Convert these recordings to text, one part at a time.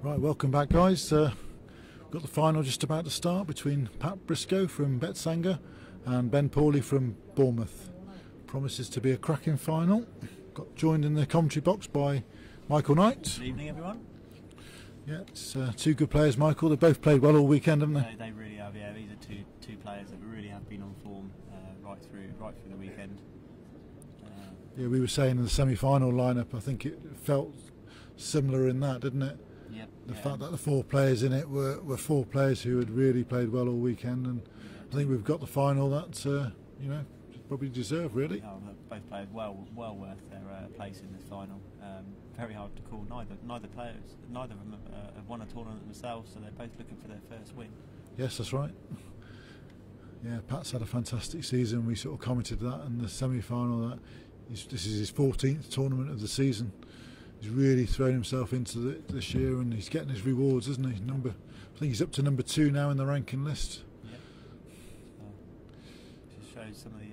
Right, welcome back, guys. Got the final just about to start between Pat Briscoe from Betsanger and Ben Paulley from Bournemouth. Promises to be a cracking final. Got joined in the commentary box by Michael Knight. Good evening, everyone. Yeah, it's two good players, Michael. They both played well all weekend, haven't they? They really have. Yeah, these are two players that really have been on form right through the weekend. Yeah, we were saying in the semi-final lineup, I think it felt similar in that, didn't it? Yeah. The fact that the four players in it were four players who had really played well all weekend, and I think we've got the final that probably deserve, really. Both players well worth their place in this final. Very hard to call. Neither of them have won a tournament themselves, so they're both looking for their first win. Yes, that's right. Yeah, Pat's had a fantastic season. We sort of commented that in the semi-final that this is his 14th tournament of the season. He's really thrown himself into this year, and he's getting his rewards, isn't he? I think he's up to number 2 now in the ranking list. Yeah. Just shows some of the.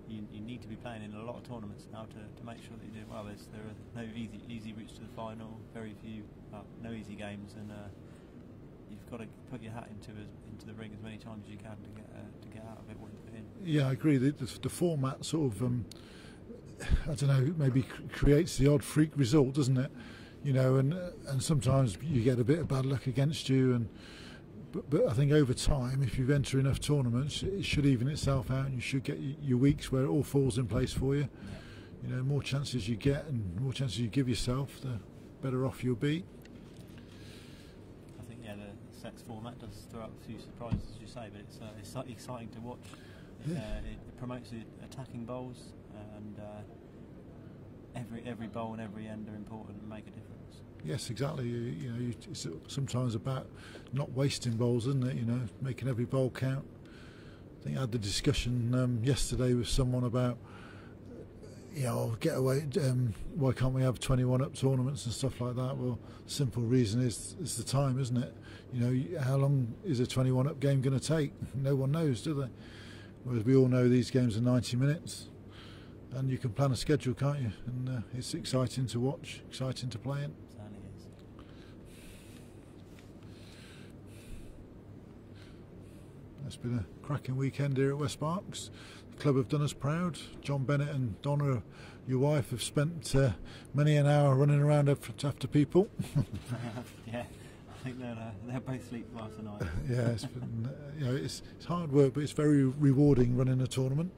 You need to be playing in a lot of tournaments now to make sure that you're doing well. There are no easy routes to the final. Very few, no easy games, and you've got to put your hat into the ring as many times as you can to get out of it what you put in. Yeah, I agree. The format sort of. I don't know, maybe creates the odd freak result, doesn't it? You know, and sometimes you get a bit of bad luck against you, but I think over time, if you enter enough tournaments, it should even itself out, and you should get your weeks where it all falls in place for you. Yeah. You know, more chances you get and more chances you give yourself, the better off you'll be. I think the sex format does throw up a few surprises, as you say, but it's exciting to watch. It promotes the attacking bowls, and every bowl and every end are important and make a difference. Yes, exactly. It's sometimes about not wasting bowls, isn't it? You know, making every bowl count. I think I had the discussion yesterday with someone about, get away. Why can't we have 21-up tournaments and stuff like that? Well, the simple reason is the time, isn't it? You know, how long is a 21-up game going to take? No one knows, do they? Whereas we all know these games are 90 minutes, and you can plan a schedule, can't you? And it's exciting to watch, exciting to play in. It certainly is. It's been a cracking weekend here at West Berks. The club have done us proud. John Bennett and Donna, your wife, have spent many an hour running around after people. Yeah. I think they'll both sleep well tonight. Yeah, it's been, it's hard work, but it's very rewarding running a tournament.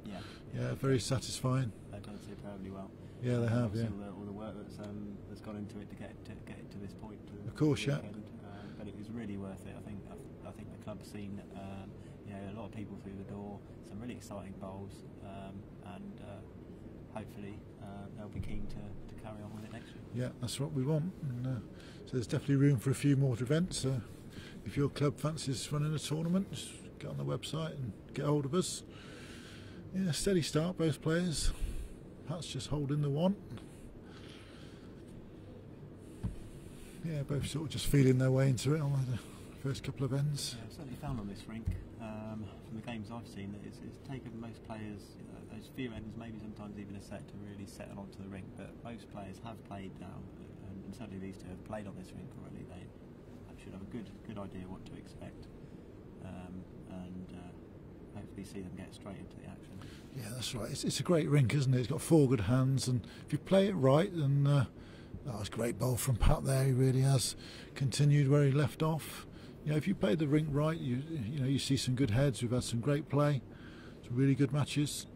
Yeah, very satisfying. They've done it terribly well. Yeah, they have. Yeah, all the work that's gone into it to get it to this point. Of course, yeah. But it was really worth it. I think the club's seen a lot of people through the door. Some really exciting bowls, and hopefully they'll be keen to carry on with it next year. Yeah, that's what we want. And, so there's definitely room for a few more events. If your club fancies running a tournament, just get on the website and get hold of us. Yeah, steady start, both players. Pat's just holding the one. Yeah, both sort of just feeling their way into it on the first couple of ends. Yeah, I've certainly found on this rink, from the games I've seen, that it's taken most players, those few ends, maybe sometimes even a set, to really settle onto the rink. But most players have played now, and certainly these two have played on this rink already. They should have a good idea what to expect, and hopefully see them get straight into the action. Yeah, that's right. It's a great rink, isn't it? It's got 4 good hands, and if you play it right, then that was a great bowl from Pat there. He really has continued where he left off. You know, if you play the rink right, you see some good heads. We've had some great play, some really good matches.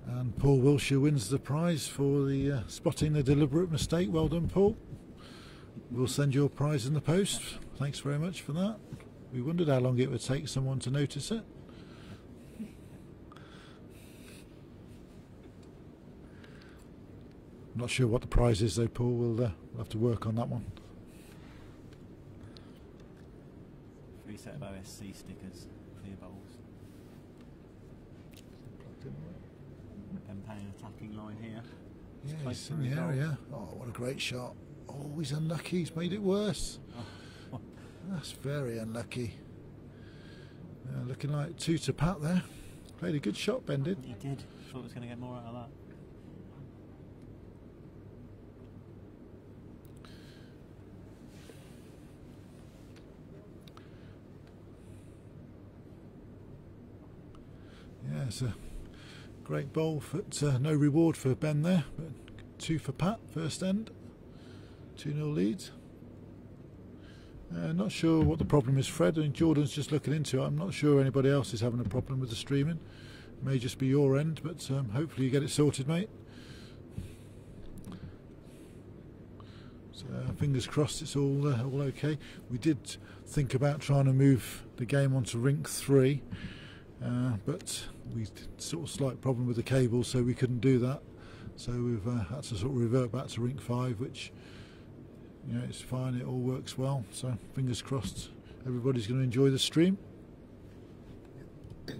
And Paul Wilshire wins the prize for the spotting the deliberate mistake. Well done, Paul. We'll send your prize in the post. Thanks very much for that. We wondered how long it would take someone to notice it. I'm not sure what the prize is though, Paul. We'll have to work on that one. Free set of OSC stickers for your bowls. Ben playing an attacking line here. Yeah, he's in the area. Oh, what a great shot. Oh, he's unlucky. He's made it worse. That's very unlucky. Looking like 2 to Pat there. Played a good shot, Ben did. He did. Thought he was going to get more out of that. Yeah, it's a great bowl, but no reward for Ben there. But 2 for Pat, first end. 2-0 lead. Not sure what the problem is, Fred. I mean, Jordan's just looking into it. I'm not sure anybody else is having a problem with the streaming. It may just be your end, but hopefully you get it sorted, mate. So fingers crossed it's all okay. We did think about trying to move the game onto rink 3, but we sort of slight problem with the cable, so we couldn't do that. So we've had to sort of revert back to rink 5, which, you know, it's fine, it all works well, so fingers crossed everybody's going to enjoy the stream. Yeah,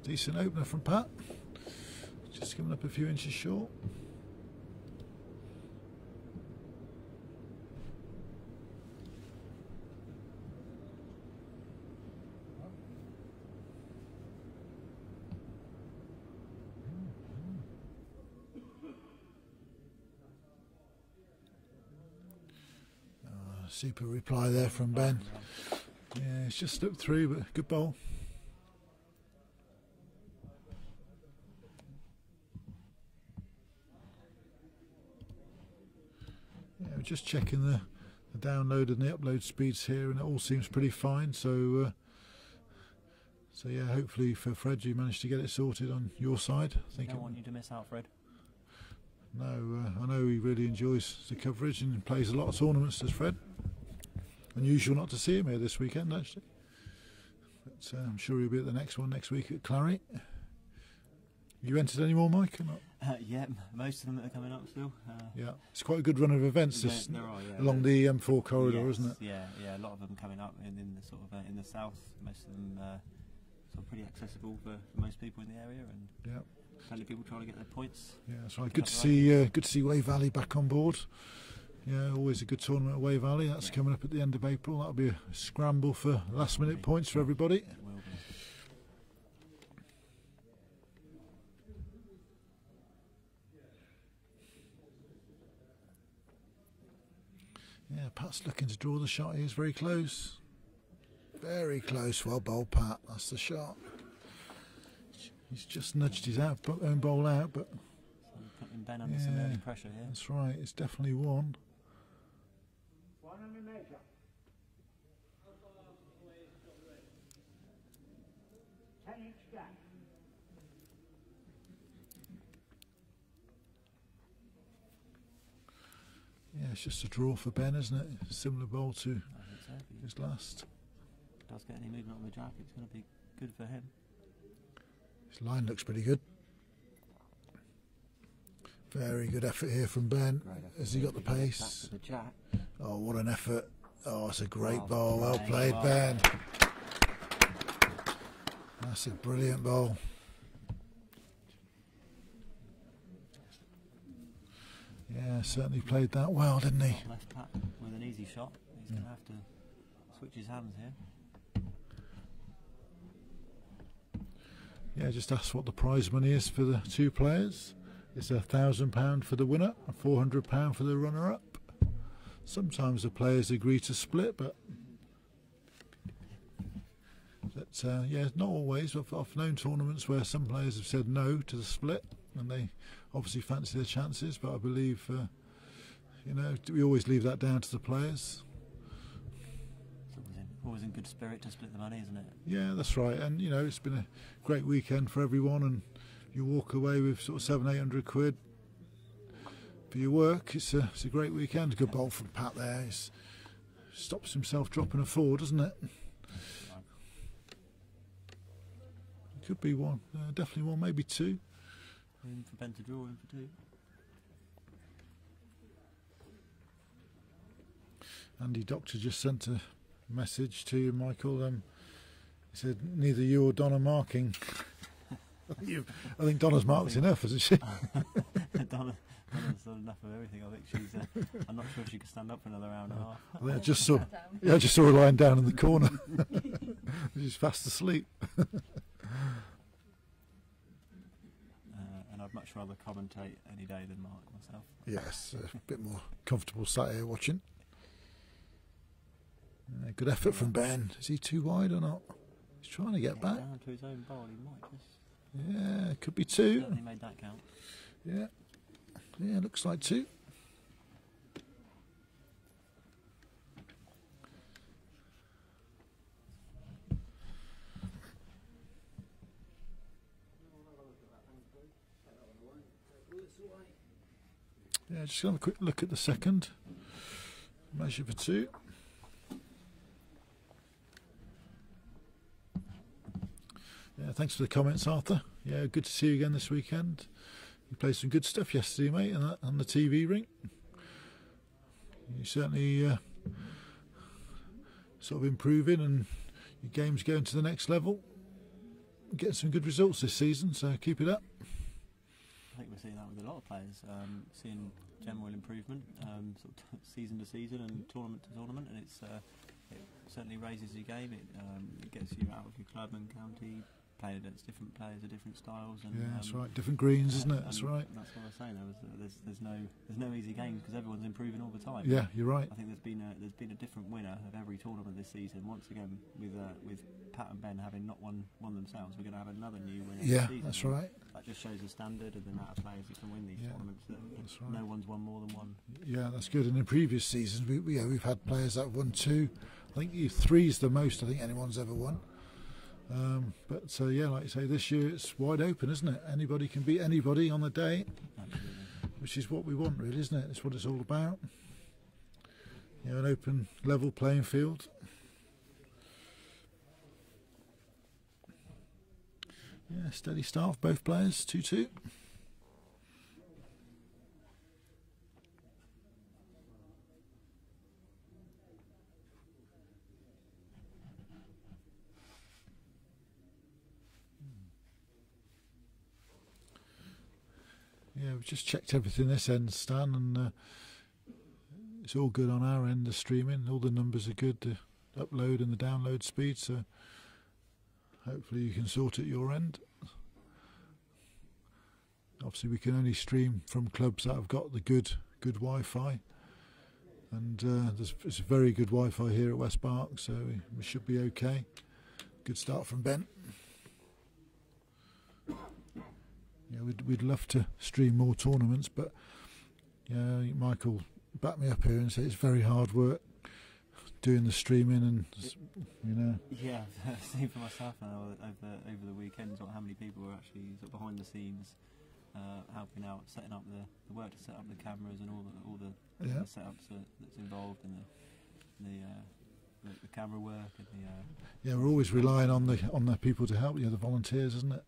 decent opener from Pat, just coming up a few inches short. Super reply there from Ben. Yeah, it's just slipped through, but good bowl. Yeah, we're just checking the download and the upload speeds here, and it all seems pretty fine. So, yeah, hopefully for Fred, you managed to get it sorted on your side. I think Don't want you to miss out, Fred. No, I know he really enjoys the coverage and plays a lot of tournaments, does Fred. Unusual not to see him here this weekend, actually. But I'm sure he'll be at the next one next week at Clary. You entered any more, Mike, or not? Yeah, most of them that are coming up still. Yeah, it's quite a good run of events there are, yeah, along the M4 corridor, yes, isn't it? Yeah, a lot of them coming up in the sort of in the south. Most of them sort of pretty accessible for most people in the area, and yeah, plenty of people trying to get their points. Yeah, that's right. Good to see Way Valley back on board. Yeah, always a good tournament at Way Valley. That's coming up at the end of April. That'll be a scramble for last-minute points for everybody. It will be. Yeah, Pat's looking to draw the shot. He's very close. Very close. Well bowled, Pat. That's the shot. He's just nudged his own bowl out, but so putting Ben under some early pressure here. That's right. It's definitely one. Yeah, it's just a draw for Ben, isn't it? Similar bowl to his last. If he does get any movement on the jack, it's going to be good for him. His line looks pretty good. Very good effort here from Ben. Has he got the pace? The jack. Oh, what an effort. Oh, it's a great bowl. Well played, Ben. That's a brilliant bowl. Yeah, certainly played that well, didn't he? Left Pat with an easy shot. He's going to have to switch his hands here. Yeah, just ask what the prize money is for the 2 players. It's £1,000 for the winner and £400 for the runner-up. Sometimes the players agree to split, but yeah, not always. I've known tournaments where some players have said no to the split, and they obviously fancy their chances. But I believe, you know, we always leave that down to the players. Always in good spirit to split the money, isn't it? Yeah, that's right. And you know, it's been a great weekend for everyone, and you walk away with sort of £700-800 for your work. It's a great weekend. Good bowl from Pat there. He stops himself dropping a 4, doesn't it? Could be one, definitely one, maybe 2. Room for Ben to draw, in for 2. Andy Doctor just sent a message to you, Michael. He said neither you or Don are marking. I think Donna's marked enough, hasn't she? Donna's done enough of everything. I think she's. I'm not sure if she could stand up for another hour and a half. I think I just saw her lying down in the corner. She's fast asleep. And I'd much rather commentate any day than mark myself. Yes, a bit more comfortable sat here watching. Good effort from Ben. Is he too wide or not? He's trying to get back. Down to his own bowl, he might just. Yeah, could be two. Certainly made that count. Yeah, yeah, looks like two. Yeah, just have a quick look at the second. Measure for two. Yeah, thanks for the comments, Arthur. Yeah, good to see you again this weekend. You played some good stuff yesterday, mate, on the TV ring. You certainly sort of improving, and your game's going to the next level. Getting some good results this season, so keep it up. I think we're seeing that with a lot of players, seeing general improvement, sort of season to season and tournament to tournament, and it certainly raises your game. It gets you out of your club and county, playing against different players of different styles. And, yeah, that's right. Different greens, isn't it? That's right. That's what I was saying. There's no easy games because everyone's improving all the time. Yeah, you're right. I think there's been a different winner of every tournament this season. Once again, with Pat and Ben having not won themselves, we're going to have another new winner. Yeah, this season. that's right. That just shows the standard of the amount of players that can win these tournaments. That's right. No one's won more than one. Yeah, that's good. And in previous seasons, we've had players that have won two. I think three's the most I think anyone's ever won. But yeah, like you say, this year it's wide open, isn't it? Anybody can beat anybody on the day. Absolutely. Which is what we want, really, isn't it? It's what it's all about. You know, an open, level playing field. Yeah, steady start for both players, 2-2. Yeah, we've just checked everything this end, Stan, and it's all good on our end, the streaming. All the numbers are good, the upload and the download speed, so hopefully you can sort it your end. Obviously we can only stream from clubs that have got the good Wi-Fi, and there's very good Wi-Fi here at West Berks, so we should be okay. Good start from Ben. Yeah, we'd love to stream more tournaments, but yeah, Michael backed me up here and said it's very hard work doing the streaming, and you know. Yeah, I've seen for myself now over the weekends how many people were actually sort of behind the scenes helping out, setting up the work to set up the cameras and all the setups that's involved in the camera work and the. Yeah, we're always relying on the people to help. The volunteers, isn't it?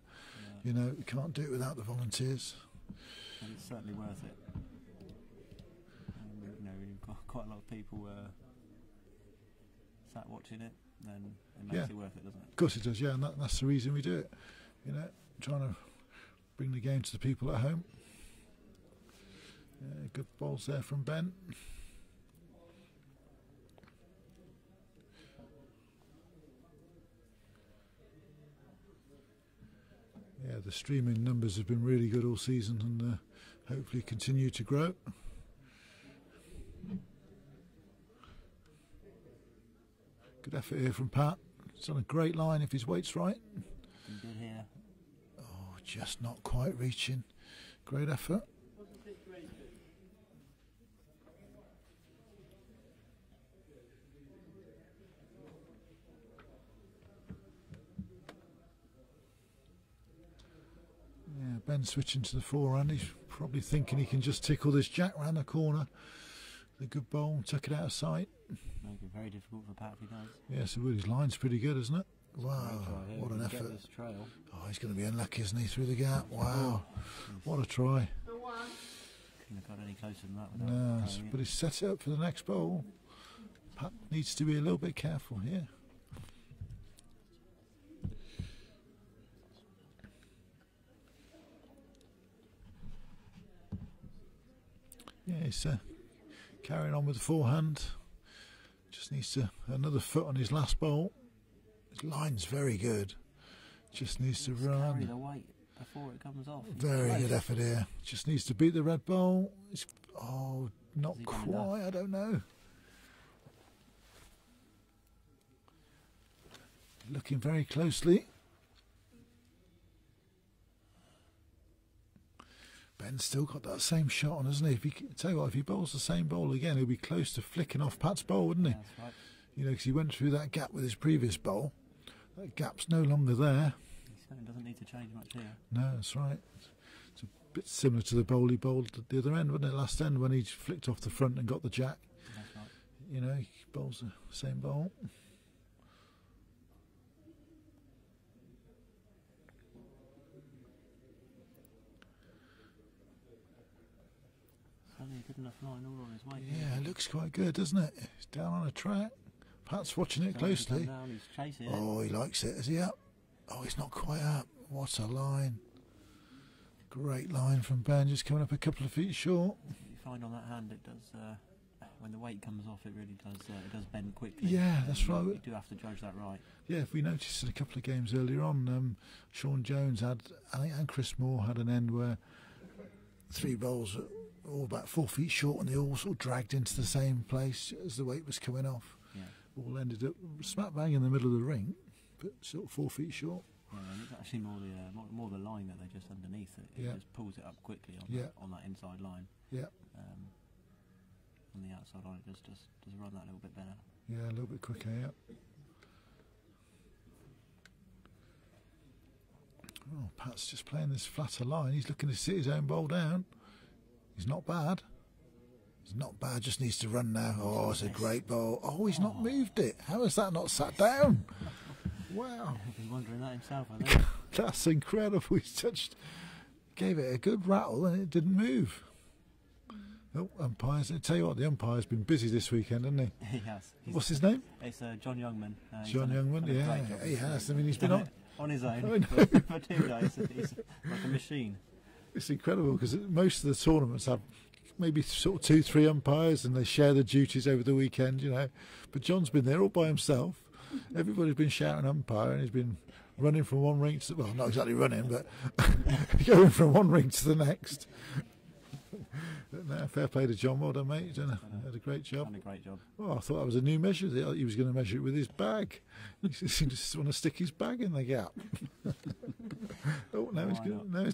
You know, we can't do it without the volunteers. And it's certainly worth it. You know, we've got quite a lot of people sat watching it, then it makes it worth it, doesn't it? Of course it does, yeah, and that's the reason we do it. You know, trying to bring the game to the people at home. Yeah, good balls there from Ben. Yeah, the streaming numbers have been really good all season, and hopefully continue to grow. Good effort here from Pat. It's on a great line if his weight's right. Good here. Oh, just not quite reaching. Great effort. Yeah, Ben switching to the forehand. He's probably thinking he can just tickle this jack round the corner. The good bowl, tuck it out of sight. Make it very difficult for Pat if he does. Yes, it would. His line's pretty good, isn't it? Wow, what an effort. This trail. Oh, he's going to be unlucky, isn't he, through the gap? Wow, what a try. Couldn't have got any closer than that. No, but he's set it up for the next bowl. Pat needs to be a little bit careful here. he's carrying on with the forehand. Just needs another foot on his last bowl. His line's very good. Just needs to run. Carry the weight before it comes off. Very good effort here. Just needs to beat the red bowl. Not quite. I don't know. Looking very closely. Ben's still got that same shot on, hasn't he? Tell you what, if he bowls the same bowl again, he'll be close to flicking off Pat's bowl, wouldn't he? Yeah, that's right. You know, because he went through that gap with his previous bowl. That gap's no longer there. He certainly doesn't need to change much here. No, that's right. It's a bit similar to the bowl he bowled at the other end, wasn't it? Last end when he flicked off the front and got the jack. That's right. You know, he bowls the same bowl. Certainly a good enough line all on his way. Yeah, it looks quite good, doesn't it? He's down on a track. Pat's watching it closely. Down, he's chasing it. Oh, he likes it. Is he up? Oh, he's not quite up. What a line. Great line from Ben, just coming up a couple of feet short. You find on that hand it does, when the weight comes off, it really does, it does bend quickly. Yeah, that's right. You do have to judge that right. Yeah, if we noticed in a couple of games earlier on, Sean Jones had, I think, and Chris Moore had an end where 3 bowls were all about 4 feet short and they all sort of dragged into the same place as the weight was coming off. Yeah. All ended up smack bang in the middle of the ring, but sort of 4 feet short. Yeah, and it's actually more the line that they're just underneath. It just pulls it up quickly on that inside line. Yeah. On the outside line, it does run that a little bit better. Yeah, a little bit quicker. Yeah. Oh, Pat's just playing this flatter line. He's looking to sit his own bowl down. He's not bad. He's not bad. Just needs to run now. Oh, it's a great bowl. Oh, he's not moved it. How has that not sat down? Wow. He's wondering that himself, I think. That's incredible. He's gave it a good rattle and it didn't move. Oh, umpires. I tell you what, the umpire's been busy this weekend, hasn't he? He has. What's his name? It's John Youngman. John Youngman, yeah. He has. I mean, he's been on his own for 2 days. He's like a machine. It's incredible because most of the tournaments have maybe sort of 2-3 umpires and they share the duties over the weekend, you know. But John's been there all by himself. Everybody's been shouting umpire and he's been running from one ring to, well, not exactly running, but going from one ring to the next. But no, fair play to John. Well done, mate. You've had a great job. Done a great job. Oh, I thought that was a new measure. He was going to measure it with his bag. He just want to stick his bag in the gap. Oh, now he's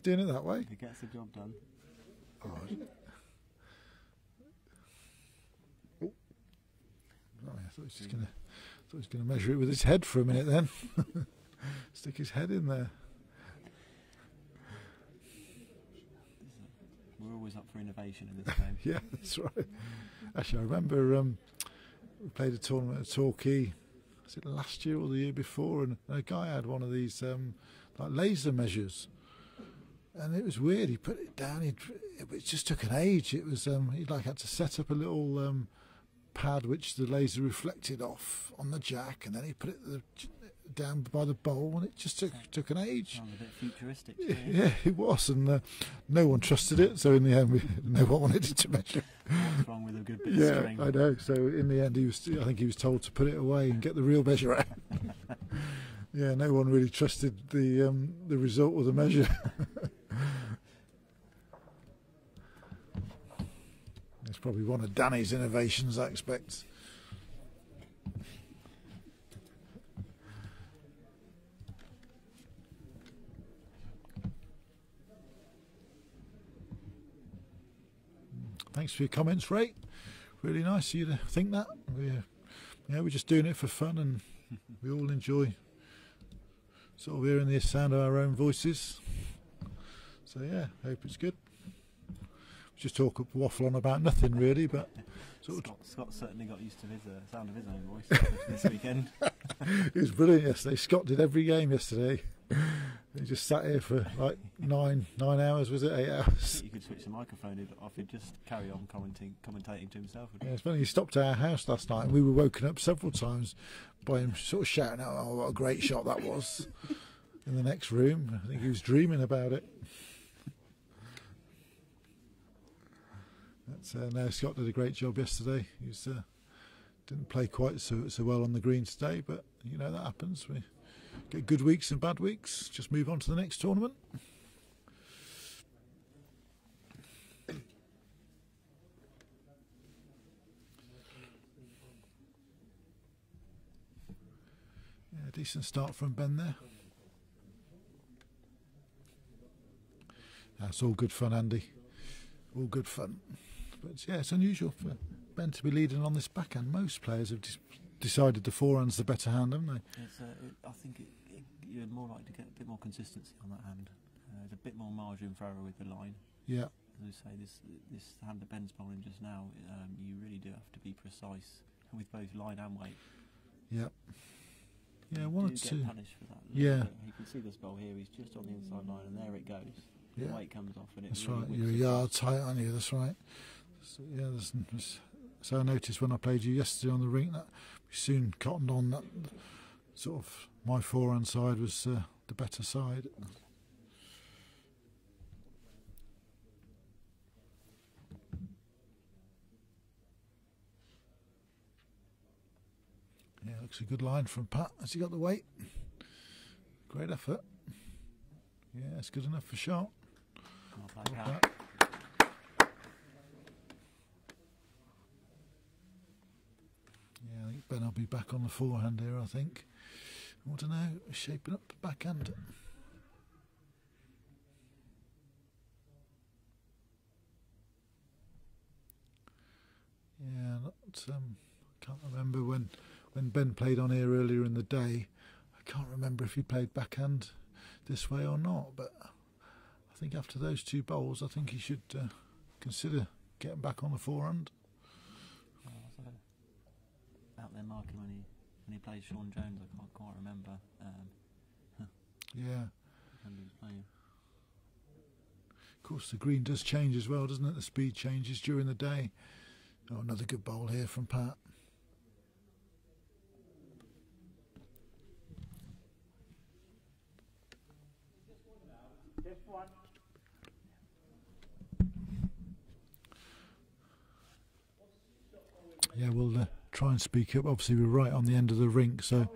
doing it that way. He gets the job done. Oh, I thought he was going to measure it with his head for a minute then. Stick his head in there. We're always up for innovation in this game. Yeah, that's right. Actually, I remember we played a tournament at Torquay, was it last year or the year before, and a guy had one of these like laser measures. And it was weird. He put it down. It just took an age. It was he had to set up a little pad which the laser reflected off on the jack, and then he put it down by the bowl, and it just took an age. Sounds a bit futuristic. Yeah, it was, and no one trusted it. So in the end, no one wanted it to measure. What's wrong with a good bit of string? Yeah, I know. So in the end, I think he was told to put it away and get the real measure out. Yeah, no one really trusted the result of the measure. It's probably one of Danny's innovations, I expect. Thanks for your comments, Ray. Really nice of you to think that. We're just doing it for fun, and we all enjoy sort of hearing the sound of our own voices. So yeah, hope it's good. Just waffle on about nothing really, but Scott certainly got used to the sound of his own voice this weekend. It was brilliant yesterday. Scott did every game yesterday. He just sat here for like 9 hours, was it? 8 hours. You could switch the microphone off. He'd just carry on commentating to himself. Yeah, it's funny. He stopped at our house last night, and we were woken up several times by him sort of shouting out, "Oh, what a great shot that was!" in the next room. I think he was dreaming about it. No, Scott did a great job yesterday. He didn't play quite so well on the green today, but you know that happens. We get good weeks and bad weeks. Just move on to the next tournament. Yeah, decent start from Ben there. That's all good fun, Andy. All good fun. But yeah, it's unusual for Ben to be leading on this backhand. Most players have decided the forehand's the better hand, haven't they? I think you're more likely to get a bit more consistency on that hand. There's a bit more margin for error with the line. Yeah. As I say, this hand that Ben's bowling just now, you really do have to be precise with both line and weight. Yeah. Yeah, you one or do two. Get punished for that. Yeah. You can see this bowl here. He's just on the inside line, and there it goes. Yeah. The weight comes off, and it That's really right. whips You're a it yard across. tight, aren't you? That's right. So, yeah. So I noticed when I played you yesterday on the rink that we soon cottoned on that sort of my forehand side was the better side. Yeah, looks a good line from Pat. Has he got the weight? Great effort. Yeah, it's good enough for shot. Not like that. Pat. Yeah, I think Ben will be back on the forehand here, I think. I don't know, shaping up backhand. Yeah, can't remember when Ben played on here earlier in the day. I can't remember if he played backhand this way or not, but I think after those two bowls, I think he should consider getting back on the forehand. Out there marking when he played Sean Jones, I can't quite remember. Yeah. When he was playing. Of course, the green does change as well, doesn't it? The speed changes during the day. Oh, another good bowl here from Pat. Yeah, we'll try and speak up. Obviously, we're right on the end of the rink, so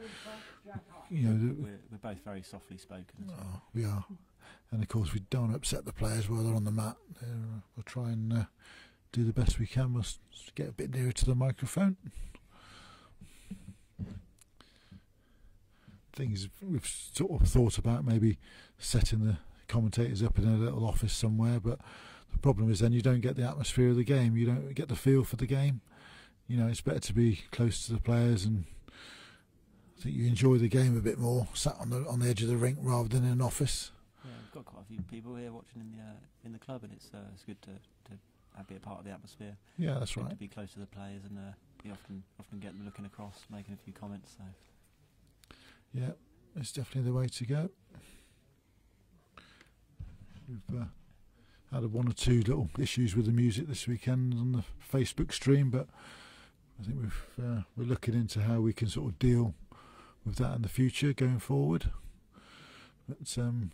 you know we're both very softly spoken. We are, and of course we don't upset the players while they're on the mat. We'll try and do the best we can. We'll get a bit nearer to the microphone. Things we've sort of thought about maybe setting the commentators up in a little office somewhere, but the problem is then you don't get the atmosphere of the game. You don't get the feel for the game. You know, it's better to be close to the players, and I think you enjoy the game a bit more sat on the edge of the rink rather than in an office. Yeah, we've got quite a few people here watching in the club, and it's good to be a part of the atmosphere. Yeah, that's good right. To be close to the players, and you often get them looking across, making a few comments. So yeah, it's definitely the way to go. We've had one or two little issues with the music this weekend on the Facebook stream, but I think we're looking into how we can sort of deal with that in the future going forward. But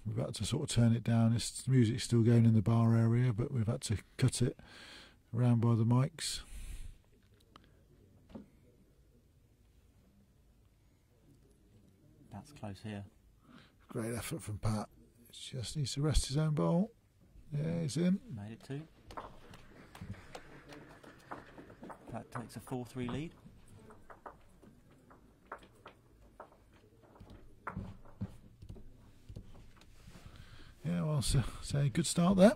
we've had to sort of turn it down. The music's still going in the bar area, but we've had to cut it around by the mics. that's close here. Great effort from Pat. Just needs to rest his own bowl. Yeah, he's in. Made it 2. That takes a 4-3 lead. Yeah, well, so a good start there.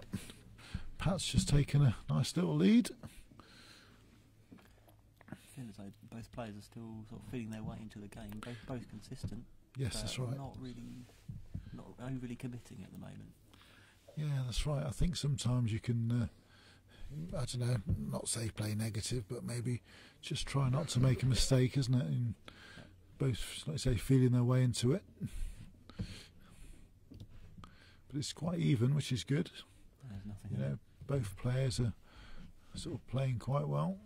Pat's just taken a nice little lead. I feel as though both players are still sort of feeling their way into the game. Both consistent. Yes, that's right. Not overly committing at the moment. Yeah, that's right. I think sometimes you can, I don't know, not say play negative, but maybe just try not to make a mistake, isn't it? And both, like I say, feeling their way into it. But it's quite even, which is good. There's nothing. You know, both players are sort of playing quite well.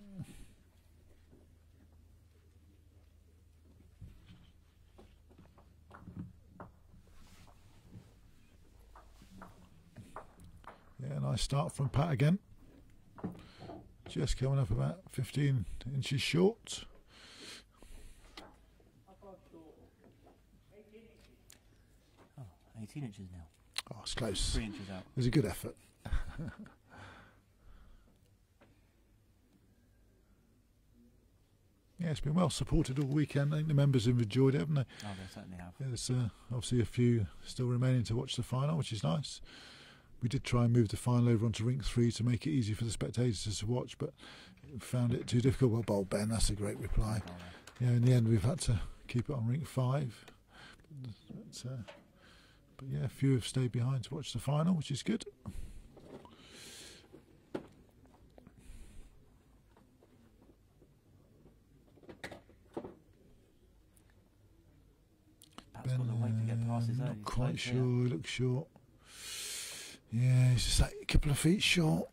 Yeah, nice start from Pat again. just coming up about 15 inches short. Oh, 18 inches now. Oh, it's close. 3 inches out. It was a good effort. Yeah, it's been well supported all weekend. I think the members have enjoyed it, haven't they? Oh, they certainly have. Yeah, there's obviously a few still remaining to watch the final, which is nice. We did try and move the final over onto rink 3 to make it easy for the spectators to watch, but found it too difficult. Well, Bold Ben, that's a great reply. Yeah, in the end we've had to keep it on rink 5. But yeah, a few have stayed behind to watch the final, which is good. Perhaps got the weight to get past his own. Not quite sure, he looks short. Yeah, he's just like a couple of feet short.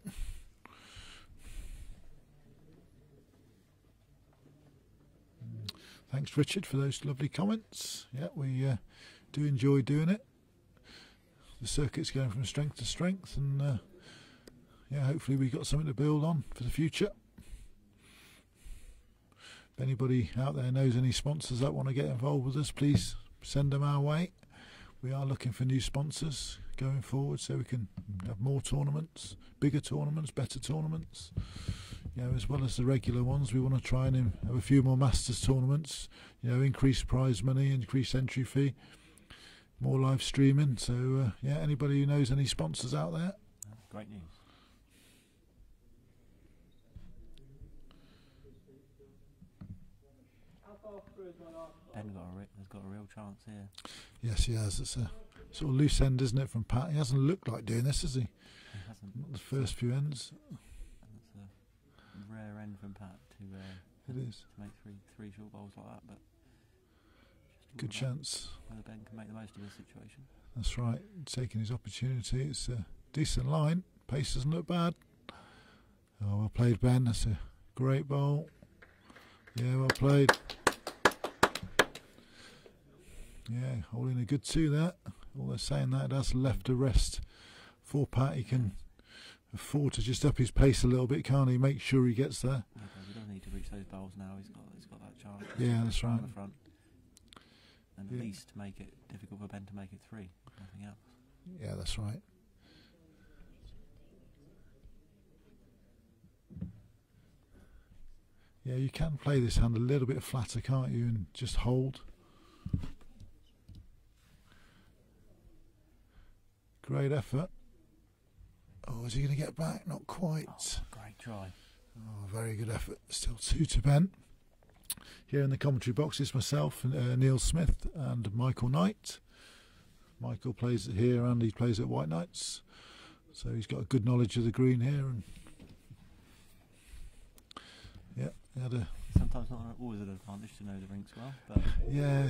Thanks, Richard, for those lovely comments. Yeah, we do enjoy doing it. The circuit's going from strength to strength, and yeah, hopefully we've got something to build on for the future. If anybody out there knows any sponsors that want to get involved with us, please send them our way. We are looking for new sponsors going forward, so we can have more tournaments, bigger tournaments, better tournaments. You know, as well as the regular ones, we want to try and have a few more Masters tournaments. You know, increase prize money, increase entry fee, more live streaming. So yeah, anybody who knows any sponsors out there, great news. Ben has got a real chance here. Yes, he has. It's a sort of loose end, isn't it, from Pat? He hasn't looked like doing this, has he? He hasn't. Not the first few ends. That's a rare end from Pat to It is. to make three short bowls like that, but Good chance. whether Ben can make the most of his situation. That's right. Taking his opportunity. It's a decent line. Pace doesn't look bad. Oh, well played, Ben. That's a great bowl. Yeah, well played. Yeah, holding a good 2 there. All they're saying that that's left to rest for Pat. He can afford to just up his pace a little bit, can't he? Make sure he gets there. Yeah, he doesn't need to reach those bowls now. He's got that chance. Yeah, that's right. The front. And at least make it difficult for Ben to make it 3. Nothing else. Yeah, that's right. Yeah, you can play this hand a little bit flatter, can't you, and just hold. Great effort. Oh, is he going to get back? Not quite. Oh, great try. Oh, very good effort. Still 2 to Ben. Here in the commentary box is myself, Neil Smith, and Michael Knight. Michael plays it here and he plays at White Knights, so he's got a good knowledge of the green here. And yeah, he had a sometimes not always an advantage to know the rinks well, but yeah.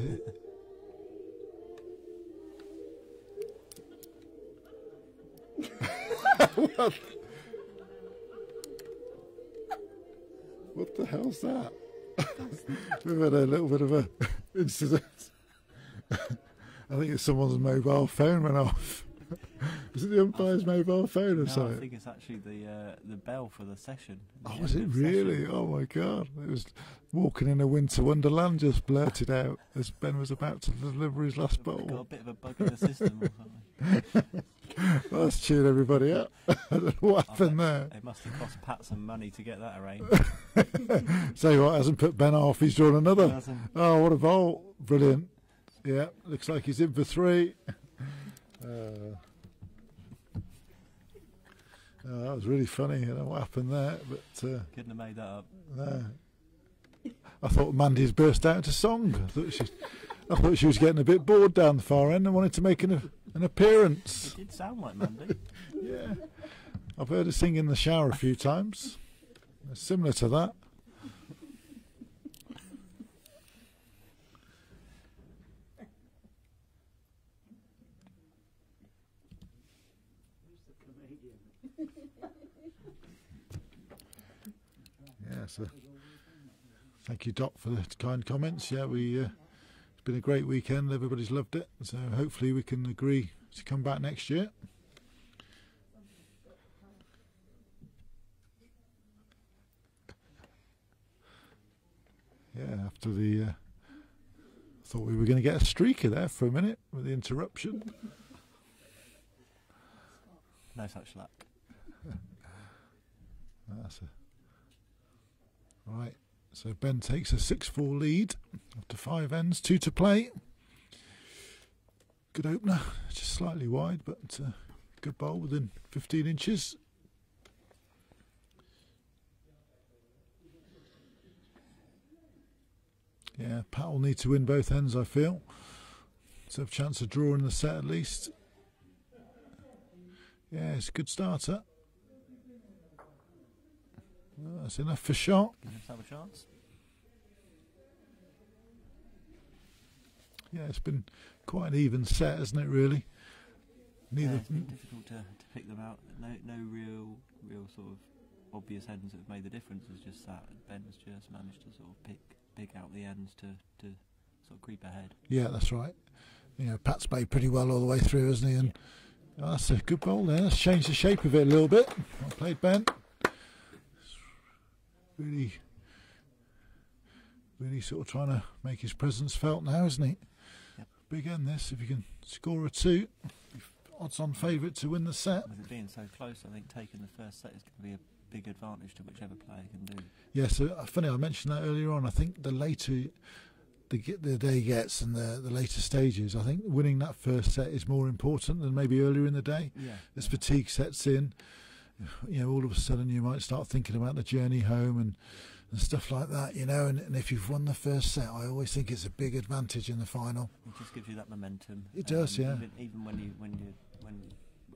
What the hell's that? We've had a little bit of a incident. I think it's someone's mobile phone went off. Is it the umpire's mobile phone or something? I think it's actually the bell for the session. Oh, was it really? Oh my God! It was walking in a winter wonderland. Just blurted out as Ben was about to deliver his last bowl. Got a bit of a bug in the system or something. Well, that's cheered everybody up. I don't know what happened there. It must have cost Pat some money to get that arranged. Say what, hasn't put Ben off, he's drawn another. Oh, what a bowl. Brilliant. Yeah, looks like he's in for 3. That was really funny. I don't know what happened there, but couldn't have made that up. No. I thought Mandy's burst out into song. I thought she was getting a bit bored down the far end and wanted to make an appearance. It did sound like Mandy. Yeah, I've heard her sing in the shower a few times. Similar to that. Yeah, so thank you, Doc, for the kind comments. Yeah, it's been a great weekend. Everybody's loved it. So hopefully we can agree to come back next year. Yeah, after the thought we were going to get a streaker there for a minute with the interruption. No such luck. Right, so Ben takes a 6-4 lead after 5 ends, 2 to play. Good opener, just slightly wide, but good bowl within 15 inches. Yeah, Pat will need to win both ends, I feel. So have a chance of drawing the set at least. Yeah, it's a good starter. Well, that's enough for shot. Let's have a chance. Yeah, it's been quite an even set, hasn't it, really? Neither. Yeah, it's been difficult to pick them out. No real sort of obvious ends that have made the difference. It's just that Ben's just managed to sort of pick out the ends to sort of creep ahead. Yeah, that's right. You know, Pat's played pretty well all the way through, hasn't he? And oh, that's a good bowl there. That's changed the shape of it a little bit. Well played, Ben. Really sort of trying to make his presence felt now, isn't he? Yep. Big end this. If you can score a 2, odds-on favourite to win the set. With it being so close, I think taking the first set is going to be a big advantage to whichever player can do. Yeah, so funny, I mentioned that earlier on. I think the later the day gets and the later stages, I think winning that first set is more important than maybe earlier in the day. Yeah. As fatigue sets in, you know, all of a sudden you might start thinking about the journey home and stuff like that, you know, and if you've won the first set, I always think it's a big advantage in the final. It just gives you that momentum. It does, yeah. Even when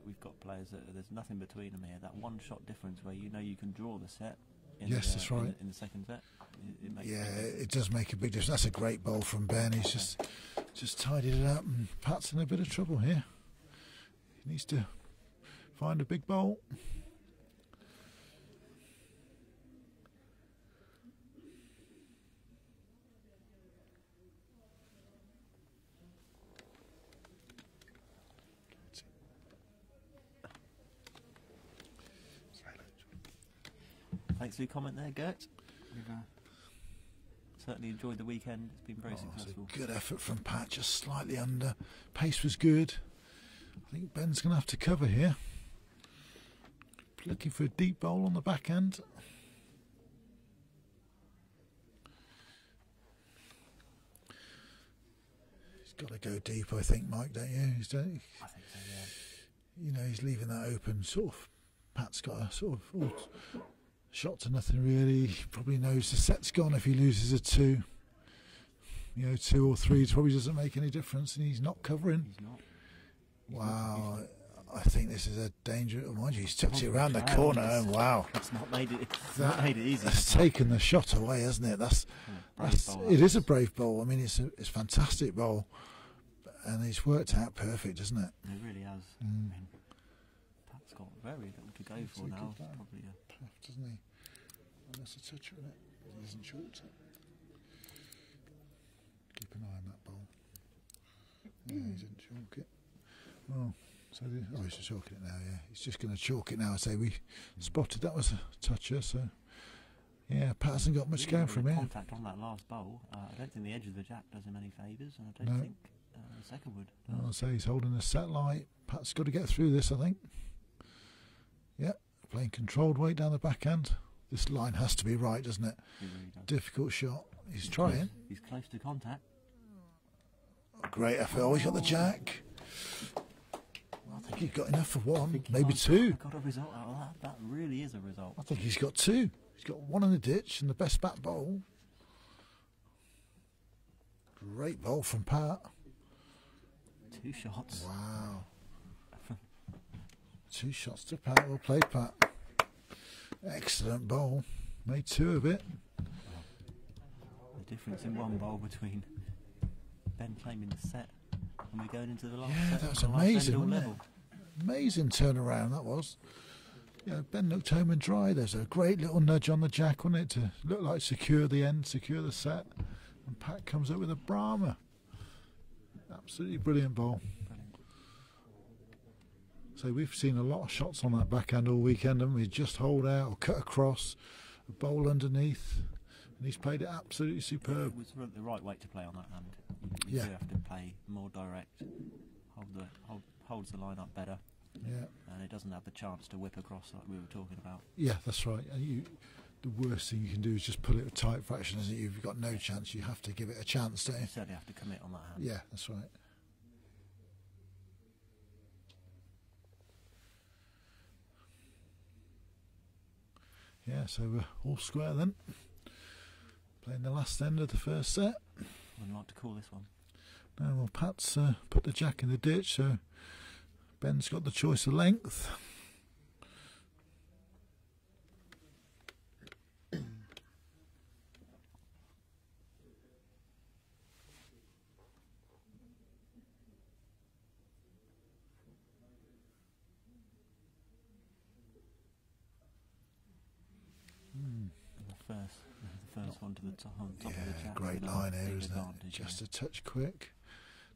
we've got players that there's nothing between them here, that one shot difference where you know you can draw the set. Yes, that's right. In the second set, it makes it does make a big difference. That's a great bowl from Ben. He's just tidied it up, and Pat's in a bit of trouble here. He needs to find a big bowl. Thanks for your comment there, Gert. We've certainly enjoyed the weekend. It's been very successful. It's a good effort from Pat, just slightly under. Pace was good. I think Ben's going to have to cover here. Looking for a deep bowl on the back end. He's got to go deep, I think, Mike, don't you? I think so, yeah. You know, he's leaving that open. Sort of, Pat's got a sort of shot to nothing really. He probably knows the set's gone if he loses a 2. You know, 2 or 3 probably doesn't make any difference, and he's not covering. He's not. Wow, I think this is a danger. Mind you, he's tucked it around the corner, and wow, it's not made it easy. That's taken the shot away, hasn't it? It is a brave bowl. I mean, it's a fantastic bowl, and it's worked out perfect, hasn't it? It really has. I mean, Pat's got very little to go for now. Probably doesn't he? That's a touch on it. He isn't short. Keep an eye on that bowl. Yeah, he didn't chalk it. Oh, he's chalking it now. Yeah, he's just going to chalk it now. I say we spotted that was a toucher. So yeah, Pat hasn't got much going from here. Contact on that last bowl. I don't think the edge of the jack does him any favours, and I don't think the second would. I'll say he's holding the set light. Pat's got to get through this, I think. Yeah, playing controlled weight down the backhand. This line has to be right, doesn't it? It really does. Difficult shot. He's trying. He's close to contact. Great effort. Oh, he's got the jack. I think he's got enough for 1, maybe 2. Got a result out of that. That really is a result. I think he's got 2. He's got 1 in the ditch and the best back bowl. Great bowl from Pat. 2 shots. Wow. 2 shots to Pat. Well played, Pat. Excellent bowl. Made 2 of it. The difference in one bowl between Ben claiming the set and we're going into the last set. Yeah, that was amazing, wasn't it? Amazing turnaround that was. Yeah, Ben looked home and dry. There's a great little nudge on the jack, wasn't it, to look like secure the end, secure the set. And Pat comes up with a Brahma. Absolutely brilliant bowl. So we've seen a lot of shots on that backhand all weekend, and we just hold out or cut across, a bowl underneath. and he's played it absolutely superb. It was the right weight to play on that hand. You do have to play more direct, holds the line up better, and it doesn't have the chance to whip across like we were talking about. Yeah, that's right. And the worst thing you can do is just pull it with tight fraction, isn't it? You've got no chance. You have to give it a chance, don't you? You certainly have to commit on that hand. Yeah, that's right. Yeah, so we're all square then. Playing the last end of the first set. Wouldn't like to call this one. No, well, Pat's put the jack in the ditch, so Ben's got the choice of length. The first one to the top of the jack. Great line here, isn't it? Just a touch quick.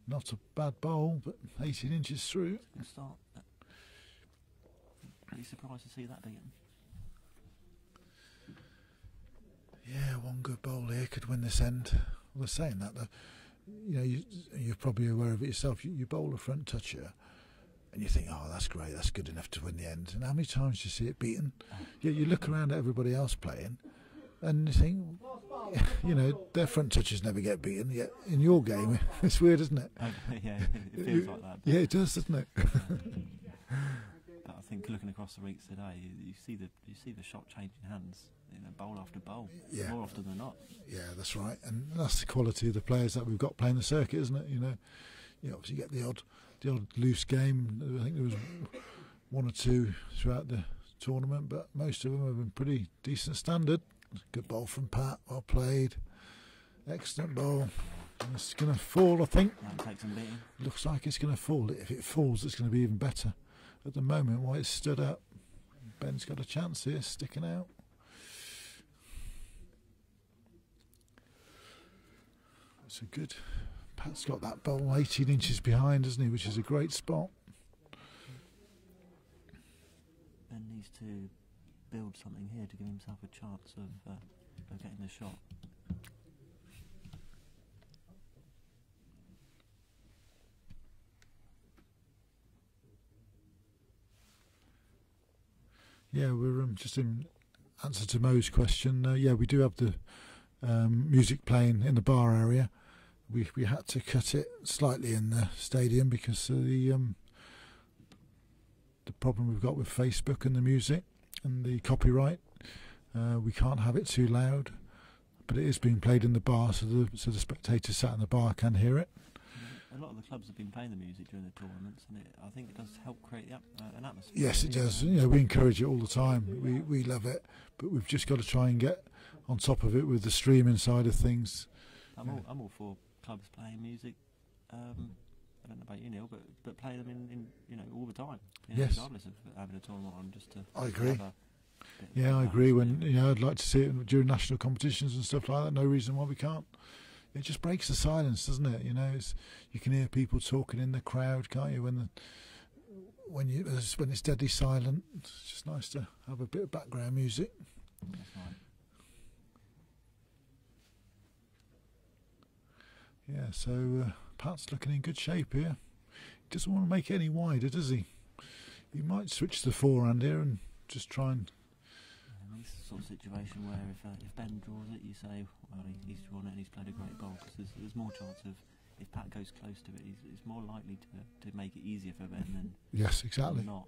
Not a bad bowl, but 18 inches through. Good start. Pretty surprised to see that beaten. Yeah, one good bowl here could win this end. Well, saying that, though, you're probably aware of it yourself. You bowl a front toucher, and you think, oh, that's great, that's good enough to win the end. And how many times do you see it beaten? Yeah, you look around at everybody else playing, and you think, their front touches never get beaten. Yet in your game, it's weird, isn't it? Yeah, it feels like that. Yeah, it does, doesn't it? But I think looking across the rinks today, you see the shot changing hands, bowl after bowl, more often than not. Yeah, that's right, and that's the quality of the players that we've got playing the circuit, isn't it? You obviously get the odd loose game. I think there was one or two throughout the tournament, but most of them have been pretty decent standard. Good bowl from Pat, well played. Excellent bowl. And it's going to fall, I think. That'll take some beating. Looks like it's going to fall. If it falls, it's going to be even better. At the moment, White's stood up. Ben's got a chance here, sticking out. That's a good. Pat's got that bowl 18 inches behind, hasn't he? Which is a great spot. Ben needs to build something here to give himself a chance of getting the shot. Yeah, we're just in answer to Mo's question. Yeah, we do have the music playing in the bar area. We had to cut it slightly in the stadium because of the problem we've got with Facebook and the music and the copyright. We can't have it too loud, but it is being played in the bar, so the spectators sat in the bar can hear it. A lot of the clubs have been playing the music during the tournaments, and I think it does help create an atmosphere. Yes, it does. We encourage it all the time. We love it, but we've just got to try and get on top of it with the streaming side of things. I'm all for clubs playing music. I don't know about you, Neil, but play them in all the time. Yes. Regardless of having a tournament on, just to. I agree. I agree. When I'd like to see it during national competitions and stuff like that. No reason why we can't. It just breaks the silence, doesn't it? You can hear people talking in the crowd, can't you? When it's deadly silent, it's just nice to have a bit of background music. That's right. Yeah, so Pat's looking in good shape here. He doesn't want to make it any wider, does he? He might switch to the forehand here and just try and. It's the sort of situation where if Ben draws it, you say, well, he's drawn it and he's played a great bowl, because there's more chance of, if Pat goes close to it, he's more likely to make it easier for Ben than. Yes, exactly. Not.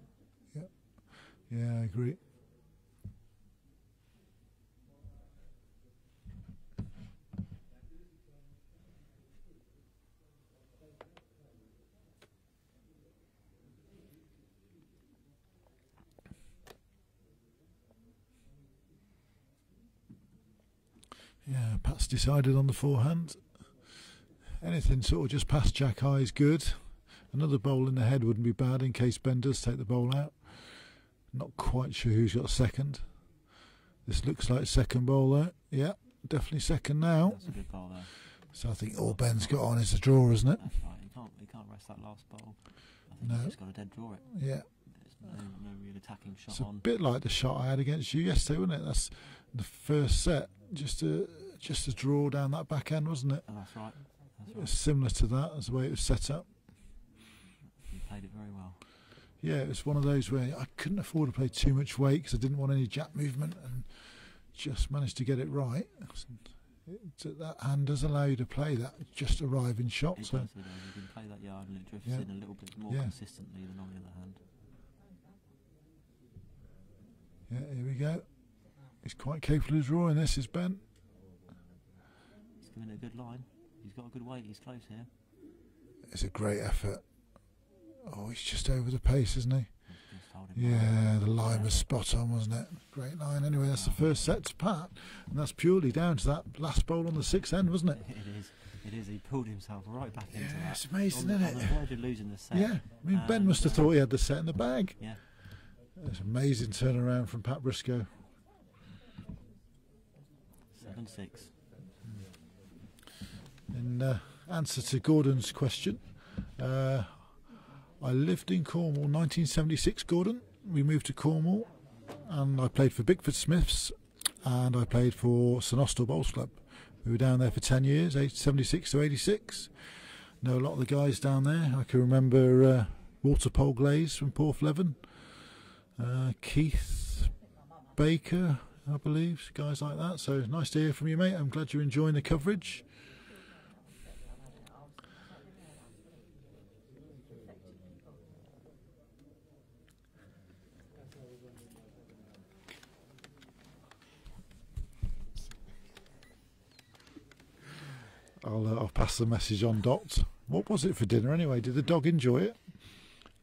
Yeah, I agree. Yeah, Pat's decided on the forehand. Anything sort of just past Jack High is good. Another bowl in the head wouldn't be bad in case Ben does take the bowl out. Not quite sure who's got second. This looks like second bowl though. Yeah, definitely second now. That's a good bowl there. So I think all Ben's got on is a draw, isn't it? That's right. He can't rest that last bowl. I think he's just got to dead draw it. Yeah. There's no real attacking shot it's on. It's a bit like the shot I had against you yesterday, wasn't it? That's the first set. Just a just a draw down that back end, wasn't it? Oh, that's right. It was similar to that as the way it was set up. He played it very well. Yeah, it was one of those where I couldn't afford to play too much weight because I didn't want any jack movement, and just managed to get it right. That hand does allow you to play that just arriving shot. It so does, you can play that yard and it drifts in a little bit more consistently than on the other hand. Yeah, here we go. He's quite capable of drawing this, is Ben. He's giving it a good line. He's got a good weight. He's close here. It's a great effort. Oh, he's just over the pace, isn't he? Yeah, the line was spot on, wasn't it? Great line. Anyway, that's the first set to Pat, and that's purely down to that last bowl on the 6th end, wasn't it? It is. It is. He pulled himself right back into that. It's amazing, isn't it? On the verge of losing the set. Yeah, I mean, Ben must have thought he had the set in the bag. Yeah. It's an amazing turnaround from Pat Briscoe. 7-6. In answer to Gordon's question, I lived in Cornwall 1976, Gordon. We moved to Cornwall and I played for Bickford Smiths and I played for St Austell Bowls Club. We were down there for 10 years, 76 to 86. Know a lot of the guys down there. I can remember Walter Polglaze from Porthleven, Keith Baker, I believe, guys like that. So nice to hear from you, mate. I'm glad you're enjoying the coverage. I'll pass the message on, Dot. What was it for dinner anyway? Did the dog enjoy it?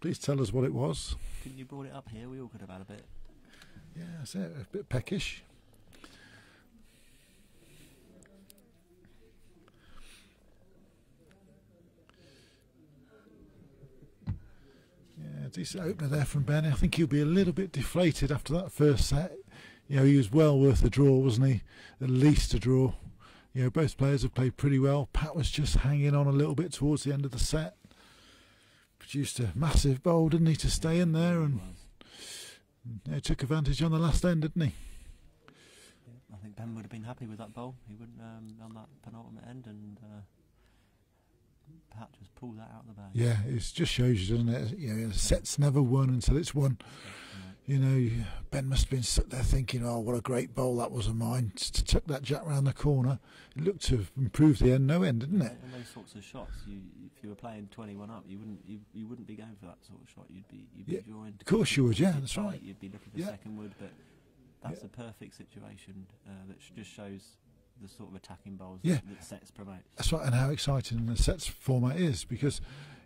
Please tell us what it was. Couldn't you brought it up here? We all could have had a bit. Yeah, that's it. A bit peckish. Yeah, decent opener there from Ben. I think he'll be a little bit deflated after that first set. You know, he was well worth a draw, wasn't he? At least a draw. You know, both players have played pretty well. Pat was just hanging on a little bit towards the end of the set. Produced a massive bowl, didn't he, to stay in there, and took advantage on the last end, didn't he? Yeah, I think Ben would have been happy with that bowl. He wouldn't on that penultimate end, and Pat just pulled that out of the bag. Yeah, it just shows you, doesn't it? You know, the set's never won until it's won. You know, Ben must have been sat there thinking, oh, what a great bowl that was of mine. Just to tuck that jack round the corner. It looked to have improved the end, no end, didn't it? And those sorts of shots, if you were playing 21 up, you wouldn't be going for that sort of shot. You'd be drawing. Of course you would, yeah, that's right. You'd be looking for second wood, but that's a perfect situation that just shows the sort of attacking bowls that sets promotes. That's right, and how exciting the sets format is, because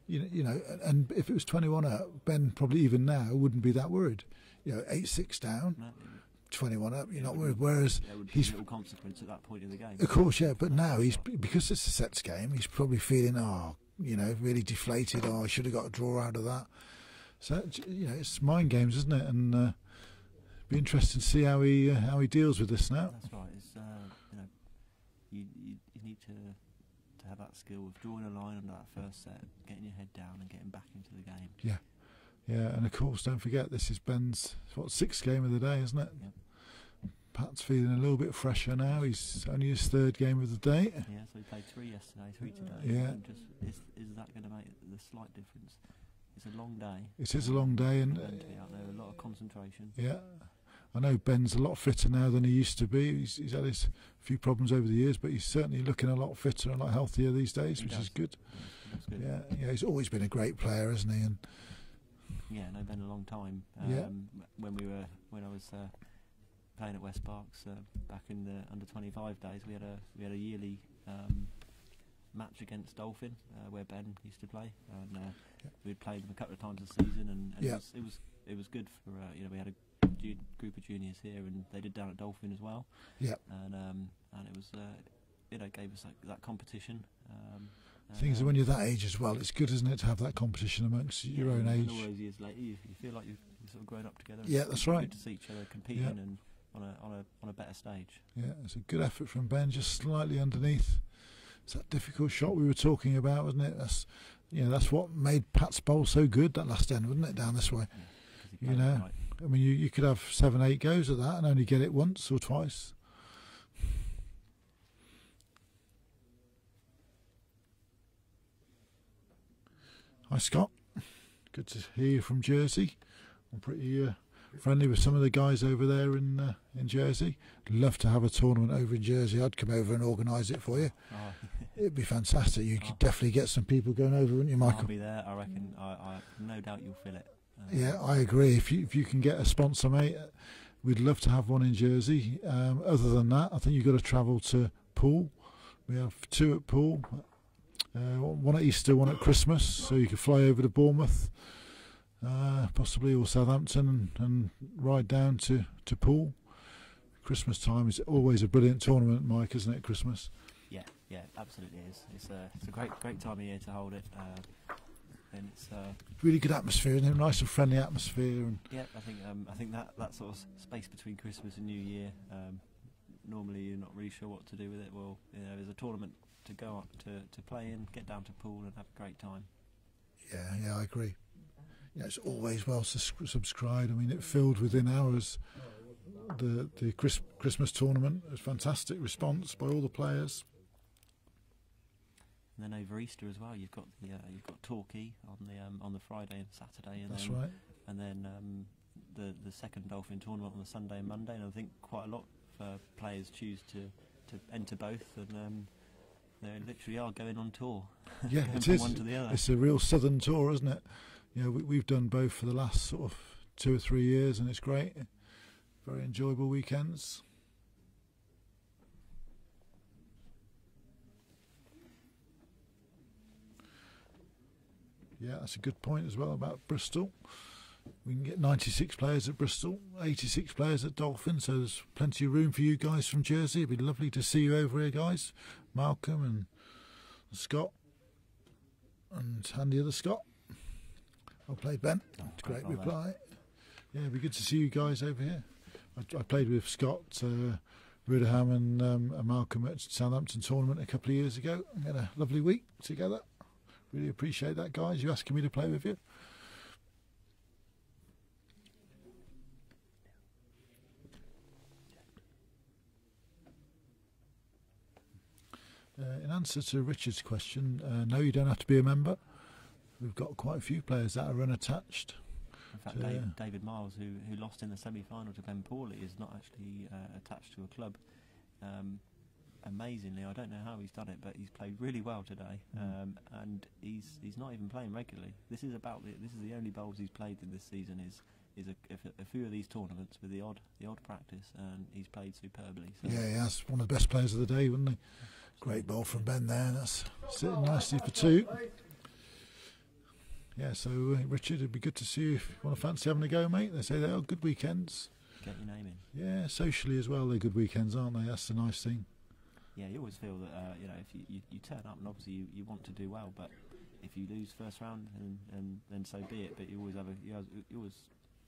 you know, and if it was 21 up, Ben probably even now wouldn't be that worried. You know, 8-6 down, 21 up, you're not worried. Whereas he's little consequence at that point in the game. Of course, yeah, but now because it's a sets game, he's probably feeling, you know, really deflated. I should have got a draw out of that. So you know, it's mind games, isn't it? And be interesting to see how he deals with this now. That's right. It's you know, you need to have that skill of drawing a line under that first set, getting your head down, and getting back into the game. Yeah. Yeah, and of course, don't forget, this is Ben's, 6th game of the day, isn't it? Yep. Pat's feeling a little bit fresher now. He's only his 3rd game of the day. Yeah, so he played 3 yesterday, 3 today. Yeah. Is that going to make the slight difference? It's a long day. It is a long day, and to be out there, a lot of concentration. Yeah, I know Ben's a lot fitter now than he used to be. He's had his few problems over the years, but he's certainly looking a lot fitter and a lot healthier these days, which is good. Yeah, that's good. Yeah, he's always been a great player, hasn't he? And yeah, no, been a long time. When I was playing at West Berks back in the under-25 days, we had a yearly match against Dolphin where Ben used to play, and we'd played them a couple of times a season, and it was good for you know, we had a group of juniors here, and they did down at Dolphin as well. Yeah, and it was you know, gave us that competition. Things when you're that age as well, it's good, isn't it, to have that competition amongst your own age. And all those years later, you feel like you've sort of grown up together. Yeah, that's right. Good to see each other competing and on a better stage. Yeah, it's a good effort from Ben, just slightly underneath. It's that difficult shot we were talking about, wasn't it? That's what made Pat's bowl so good, that last end, wasn't it, down this way? Yeah, you know, right. I mean, you could have 7-8 goes at that and only get it once or twice. Hi Scott, good to hear you from Jersey. I'm pretty friendly with some of the guys over there in Jersey. Love to have a tournament over in Jersey. I'd come over and organise it for you. Oh. It'd be fantastic. You could definitely get some people going over, wouldn't you, Michael? I'll be there. I reckon. I no doubt you'll fill it. Yeah, I agree. If you can get a sponsor, mate, we'd love to have one in Jersey. Other than that, I think you've got to travel to Poole. We have 2 at Poole. One at Easter, one at Christmas, so you could fly over to Bournemouth, possibly, or Southampton, and ride down to Poole. Christmas time is always a brilliant tournament, Mike, isn't it? Christmas. Yeah, absolutely is. It's a great time of year to hold it, and it's really good atmosphere, isn't it? Nice and friendly atmosphere. And yeah, I think that sort of space between Christmas and New Year. Normally, you're not really sure what to do with it. Well, there's a tournament to go up to play in, get down to Poole and have a great time. Yeah, I agree. Yeah, it's always well subscribed. I mean, it filled within hours. The Christmas tournament, it was fantastic response by all the players. And then over Easter as well, you've got Torquay on the Friday and Saturday, and that's then, right. And then the second Dolphin tournament on the Sunday and Monday, and I think quite a lot of players choose to enter both, and they literally are going on tour. Yeah, going it from is. one to the other. It's a real southern tour, isn't it? Yeah, we've done both for the last sort of 2 or 3 years, and it's great. Very enjoyable weekends. Yeah, that's a good point as well about Bristol. We can get 96 players at Bristol, 86 players at Dolphin, so there's plenty of room for you guys from Jersey. It'd be lovely to see you over here, guys. Malcolm and Scott and Andy the Scott. Well played, Ben. Great reply. Yeah, it'd be good to see you guys over here. I played with Scott Rudaham and Malcolm at Southampton tournament a couple of years ago. We had a lovely week together. Really appreciate that, guys. You asking me to play with you. In answer to Richard's question, no, you don't have to be a member. We've got quite a few players that are unattached. In fact, David Miles, who lost in the semi-final to Ben Paulley, is not actually attached to a club. Amazingly, I don't know how he's done it, but he's played really well today, and he's not even playing regularly. This is the only bowls he's played in this season is a few of these tournaments with the odd practice, and he's played superbly. So. Yeah, that's one of the best players of the day, wasn't he? Great ball from Ben there. That's sitting nicely for 2. Yeah, so Richard, it'd be good to see you if you want to fancy having a go, mate. They say they are good weekends. Get your name in. Yeah, socially as well, they're good weekends, aren't they? That's the nice thing. Yeah, you always feel that if you turn up, and obviously you want to do well, but if you lose first round, and then so be it. But you always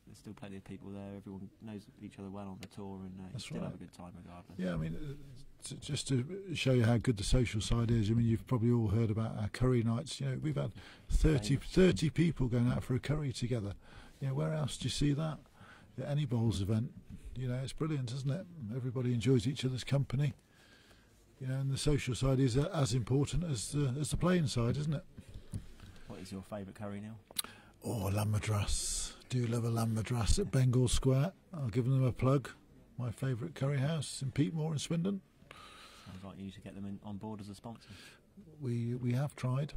there's still plenty of people there. Everyone knows each other well on the tour, and you still have a good time regardless. Yeah, I mean, just to show you how good the social side is. I mean, you've probably all heard about our curry nights. You know, we've had 30 people going out for a curry together. You know, where else do you see that? At any bowls event. You know, it's brilliant, isn't it? Everybody enjoys each other's company. You know, and the social side is as important as the playing side, isn't it? What is your favourite curry, Neil? Oh, lamb madras. Do love a lamb madras at Bengal Square. I'll give them a plug. My favourite curry house in Peatmore in Swindon. Sounds like you should get them on board as a sponsor. We have tried,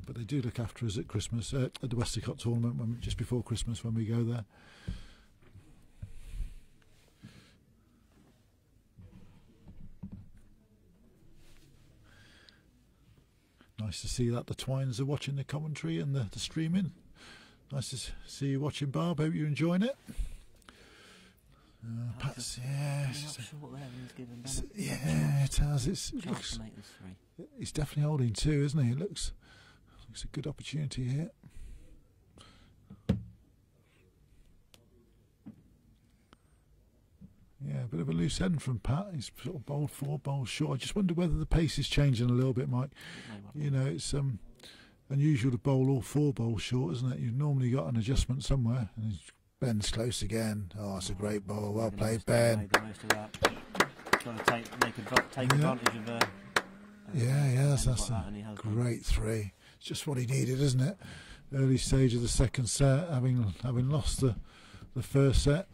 but they do look after us at Christmas, at the Westacott tournament, just before Christmas when we go there. Nice to see that the Twines are watching the commentary and the streaming. Nice to see you watching, Barb. Hope you're enjoying it. Pat's, yeah, it has. He's definitely holding 2, isn't he? It looks a good opportunity here. Yeah, a bit of a loose end from Pat. He's sort of bowled 4 bowls short. I just wonder whether the pace is changing a little bit, Mike. You know, it's unusual to bowl all 4 bowls short, isn't it? You've normally got an adjustment somewhere. And Ben's close again. Oh, it's a great bowl. Well played, Ben. Made the most of that. Trying to take advantage of. That's a great 3. It's just what he needed, isn't it? early stage of the second set, having lost the first set.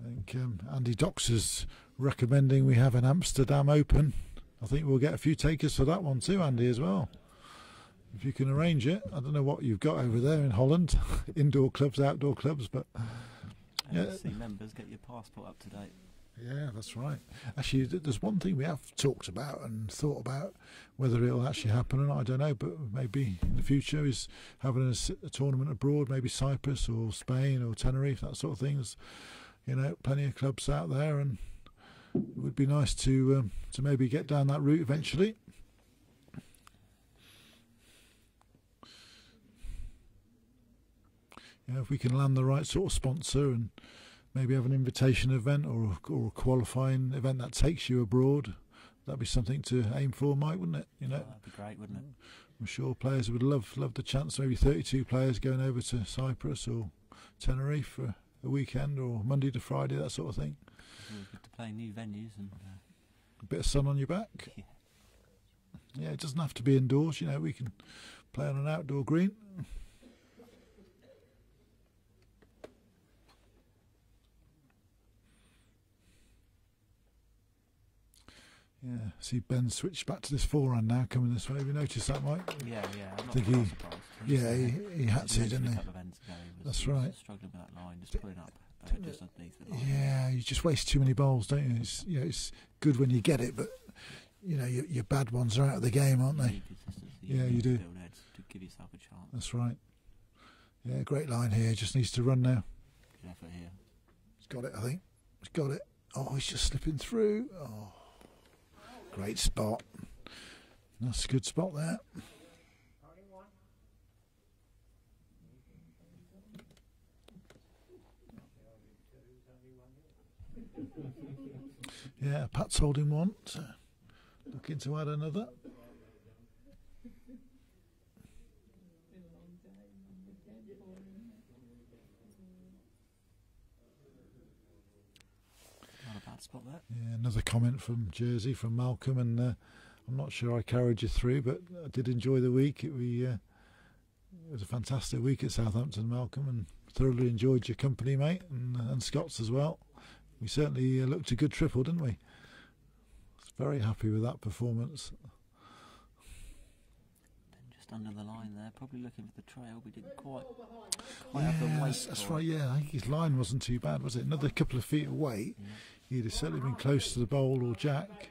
I think Andy Doxer's recommending we have an Amsterdam Open. I think we'll get a few takers for that one too, Andy, as well. If you can arrange it. I don't know what you've got over there in Holland, indoor clubs, outdoor clubs, but yeah. See members, get your passport up to date. Yeah, that's right. Actually, there's one thing we have talked about and thought about, whether it'll actually happen or not, I don't know, but maybe in the future is having a tournament abroad, maybe Cyprus or Spain or Tenerife, that sort of things. You know, plenty of clubs out there, and it would be nice to maybe get down that route eventually. You know, if we can land the right sort of sponsor and maybe have an invitation event or a qualifying event that takes you abroad, that'd be something to aim for, Mike, wouldn't it? You know, that'd be great, wouldn't it? I'm sure players would love the chance. Maybe 32 players going over to Cyprus or Tenerife for a weekend or Monday to Friday, that sort of thing. It's always good to play new venues and a bit of sun on your back. Yeah. Yeah, it doesn't have to be indoors. You know, we can play on an outdoor green. Yeah, see Ben switched back to this forehand now, coming this way. Have you noticed that, Mike? Yeah. I think he had to, didn't he? That's right. Struggling with that line, just pulling up just underneath the line. Yeah, you just waste too many bowls, don't you? It's good when you get it, but you know your bad ones are out of the game, aren't they? Yeah, you do. Build heads to give yourself a chance. That's right. Yeah, great line here. Just needs to run now. Good effort here. He's got it, I think. He's got it. Oh, he's just slipping through. Oh. Great spot. That's a good spot there. Yeah, Pat's holding one. So looking to add another. Spot there. Yeah, another comment from Jersey, from Malcolm, and I'm not sure I carried you through, but I did enjoy the week. It was a fantastic week at Southampton, Malcolm, and thoroughly enjoyed your company, mate, and Scott's as well. We certainly looked a good triple, didn't we? Very happy with that performance. Just under the line there, probably looking for the trail. We didn't quite have the weight. That's right, yeah. I think his line wasn't too bad, was it? Another couple of feet of weight. Yeah. He'd have certainly been close to the bowl or jack.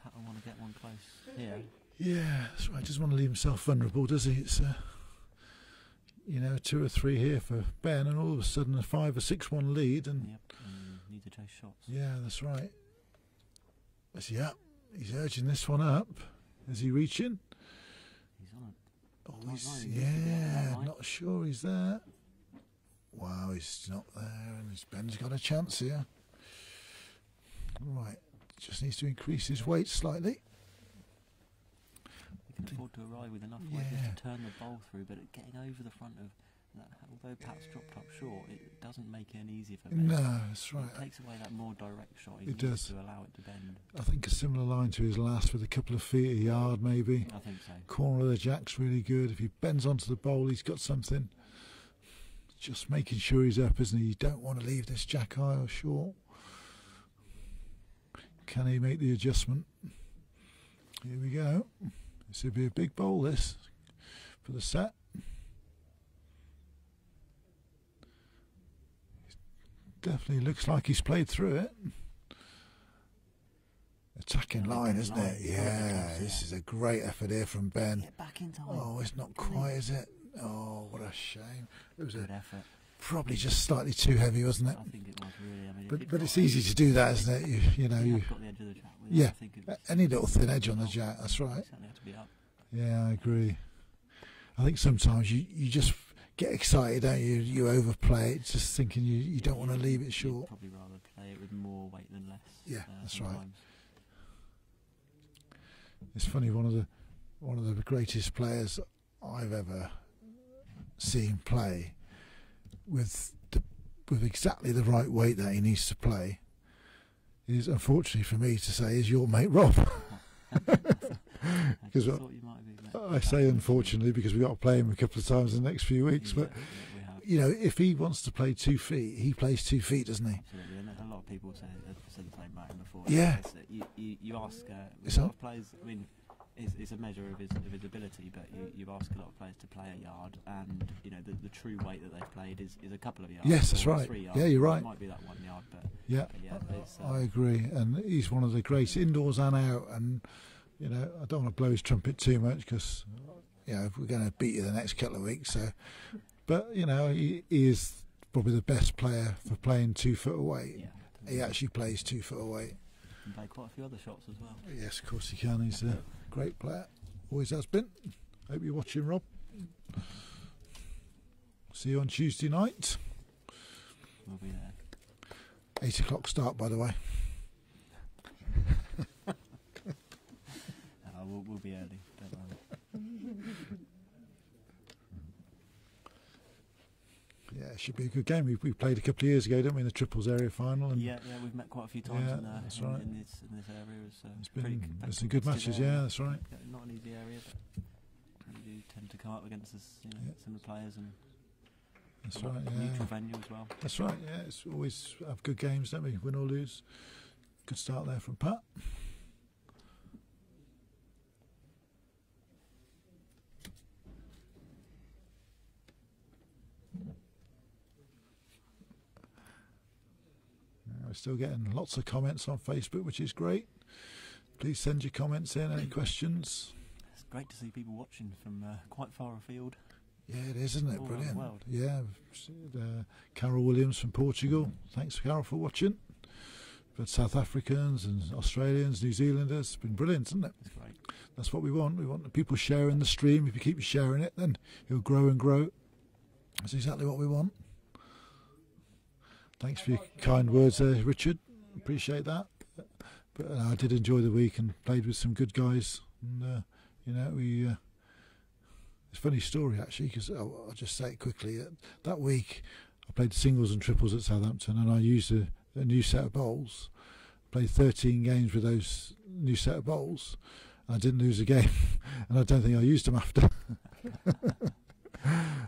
Pat will want to get one close here. Yeah, that's right. Doesn't want to leave himself vulnerable, does he? It's you know, 2 or 3 here for Ben, and all of a sudden a 5 or 6-1 lead, and need to chase shots. Yeah, that's right. Yeah, he's urging this one up. Is he reaching? He's on it. Oh, yeah, not sure he's there. Wow, he's not there, and Ben's got a chance here. Right, just needs to increase his weight slightly. He can afford to arrive with enough weight just to turn the bowl through, but getting over the front of that, although Pat's dropped up short, it doesn't make it any easier for Ben. No, that's right. It takes away that more direct shot. It does. To allow it to bend. I think a similar line to his last, with a couple of feet a yard maybe. I think so. Corner of the jack's really good. If he bends onto the bowl, he's got something. Just making sure he's up, isn't he? You don't want to leave this jack high or short. Can he make the adjustment? Here we go. This will be a big bowl, this, for the set. Definitely looks like he's played through it. Attacking line, isn't it? Yeah, this is a great effort here from Ben. Get back in time. Oh, it's not quite, is it? Oh, what a shame. It was good effort. Probably just slightly too heavy, wasn't it? I think it was really. I mean, but it's easy to do that, isn't it? You know, you got the edge of the jack with yeah, it. any little thin edge on the jack. That's right. Certainly had to be up. Yeah, I agree. I think sometimes you just get excited, don't you? You overplay it, just thinking you don't want to leave it short. You'd probably rather play it with more weight than less. Yeah, that's sometimes. right. It's funny. One of the greatest players I've ever seen play, with with exactly the right weight that he needs to play is, unfortunately for me to say, is your mate Rob. Because I say unfortunately because we've got to play him a couple of times in the next few weeks. But you know, if he wants to play 2 feet, he plays 2 feet, doesn't he? Absolutely, and a lot of people say the same about him before. Yeah. You ask a lot of players. I mean, it's a measure of his ability, but you ask a lot of players to play a yard, and you know the true weight that they've played is a couple of yards. Yes, that's right. 3 yards. Yeah, you're right. It might be that 1 yard, but yeah, I agree. And he's one of the greats indoors and out. And you know, I don't want to blow his trumpet too much because you know we're going to beat you the next couple of weeks. So, but you know, he is probably the best player for playing 2 foot away. Yeah, he actually plays 2 foot away. Can play quite a few other shots as well. Yes, of course he can. He's a great player. Always has been. Hope you're watching, Rob. See you on Tuesday night. We'll be there. 8 o'clock start, by the way. We'll be early. Don't worry. Yeah, it should be a good game. We played a couple of years ago, didn't we, in the triples area final? And yeah, we've met quite a few times in this area. It's been some good matches. Area. Yeah, that's right. Not an easy area, but we do tend to come up against similar players and that's right. Yeah, neutral venue as well. That's right. Yeah, it's always have good games, don't we? Win or lose. Good start there from Pat. We're still getting lots of comments on Facebook, which is great. Please send your comments in, any questions. It's great to see people watching from quite far afield. Yeah, it is, isn't it? All Brilliant. world. Yeah, Carol Williams from Portugal. Thanks, Carol, for watching. But South Africans and Australians, New Zealanders, it's been brilliant, isn't it? It's great. That's what we want. We want the people sharing the stream. If you keep sharing it, then it'll grow and grow. That's exactly what we want. Thanks for your kind words there, Richard. Appreciate that. But I did enjoy the week and played with some good guys. And, you know, it's a funny story, actually, because I'll just say it quickly. That week, I played singles and triples at Southampton, and I used a new set of bowls. Played 13 games with those new set of bowls. And I didn't lose a game, and I don't think I used them after.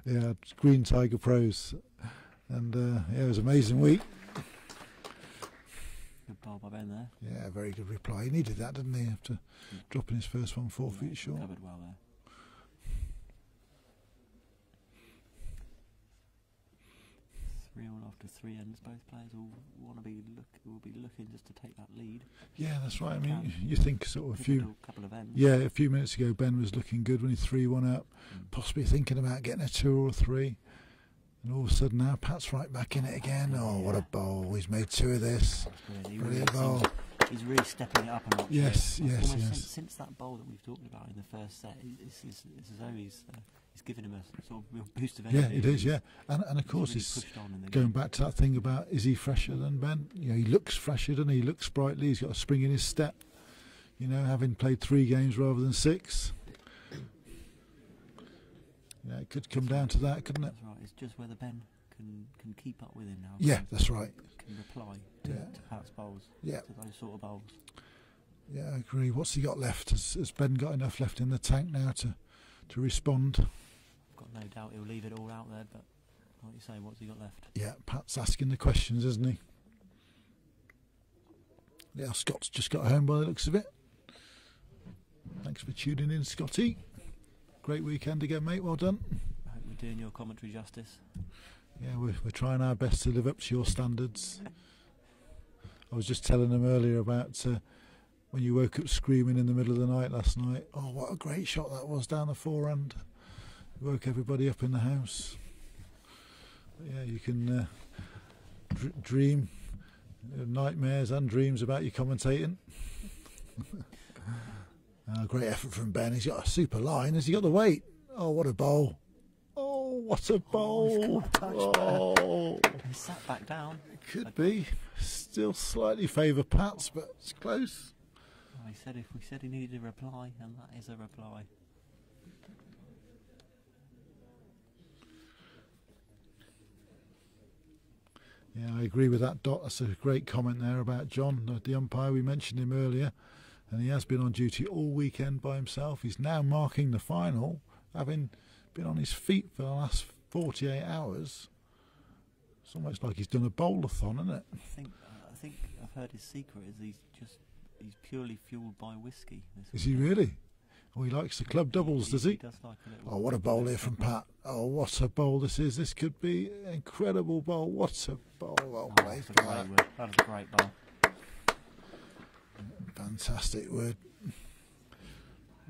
Yeah, Green Tiger Pros. And yeah, it was an amazing week. Good bowl by Ben there. Yeah, very good reply. He needed that, didn't he? After dropping his first one 4 feet short. Covered well there. 3-1 after 3 ends. Both players will be looking just to take that lead. Yeah, that's right. I mean, you think sort of a couple of ends. Yeah, a few minutes ago Ben was looking good when he 3-1 up, possibly thinking about getting a 2 or a 3. And all of a sudden now Pat's right back in it again. Oh, what a bowl. He's made 2 of this. Brilliant bowl. He's really stepping it up a notch. Yes. Since that bowl that we've talked about in the first set, it's as though he's given him a sort of real boost of energy. Yeah, it is, yeah. And of course he's going back to that thing about, is he fresher than Ben? You know, he looks fresher, doesn't he? He looks sprightly. He's got a spring in his step. You know, having played 3 games rather than 6. Yeah, it could come down to that, couldn't it? That's right. It's just whether Ben can keep up with him now. Yeah, that's right. Can reply to Pat's bowls. Yeah. To those sort of bowls. Yeah, I agree. What's he got left? Has Ben got enough left in the tank now to respond? I've got no doubt he'll leave it all out there, but like you say, what's he got left? Yeah, Pat's asking the questions, isn't he? Yeah, Scott's just got home by the looks of it. Thanks for tuning in, Scotty. Great weekend again, mate. Well done. I hope we're doing your commentary justice. Yeah, we're trying our best to live up to your standards. I was just telling them earlier about when you woke up screaming in the middle of the night last night. Oh, what a great shot that was down the forehand. Woke everybody up in the house. But yeah, you can dream nightmares and dreams about you commentating. Great effort from Ben. He's got a super line. Has he got the weight? Oh, what a bowl. Oh, what a bowl. Oh, he sat back down. It could be. Still slightly favour Pat's, but it's close. Oh, we said he needed a reply, and that is a reply. Yeah, I agree with that, Dot. That's a great comment there about John, the umpire. We mentioned him earlier, and he has been on duty all weekend by himself. He's now marking the final, having been on his feet for the last 48 hours. It's almost like he's done a bowl-a-thon, isn't it? I think I've heard his secret is he's purely fueled by whiskey. Is he really? Oh, he likes the club doubles, does he? He does like a little. Oh, what a bowl here from Pat. Oh, what a bowl this is. This could be an incredible bowl. What a bowl. Well played for that. That was a great bowl. Fantastic word.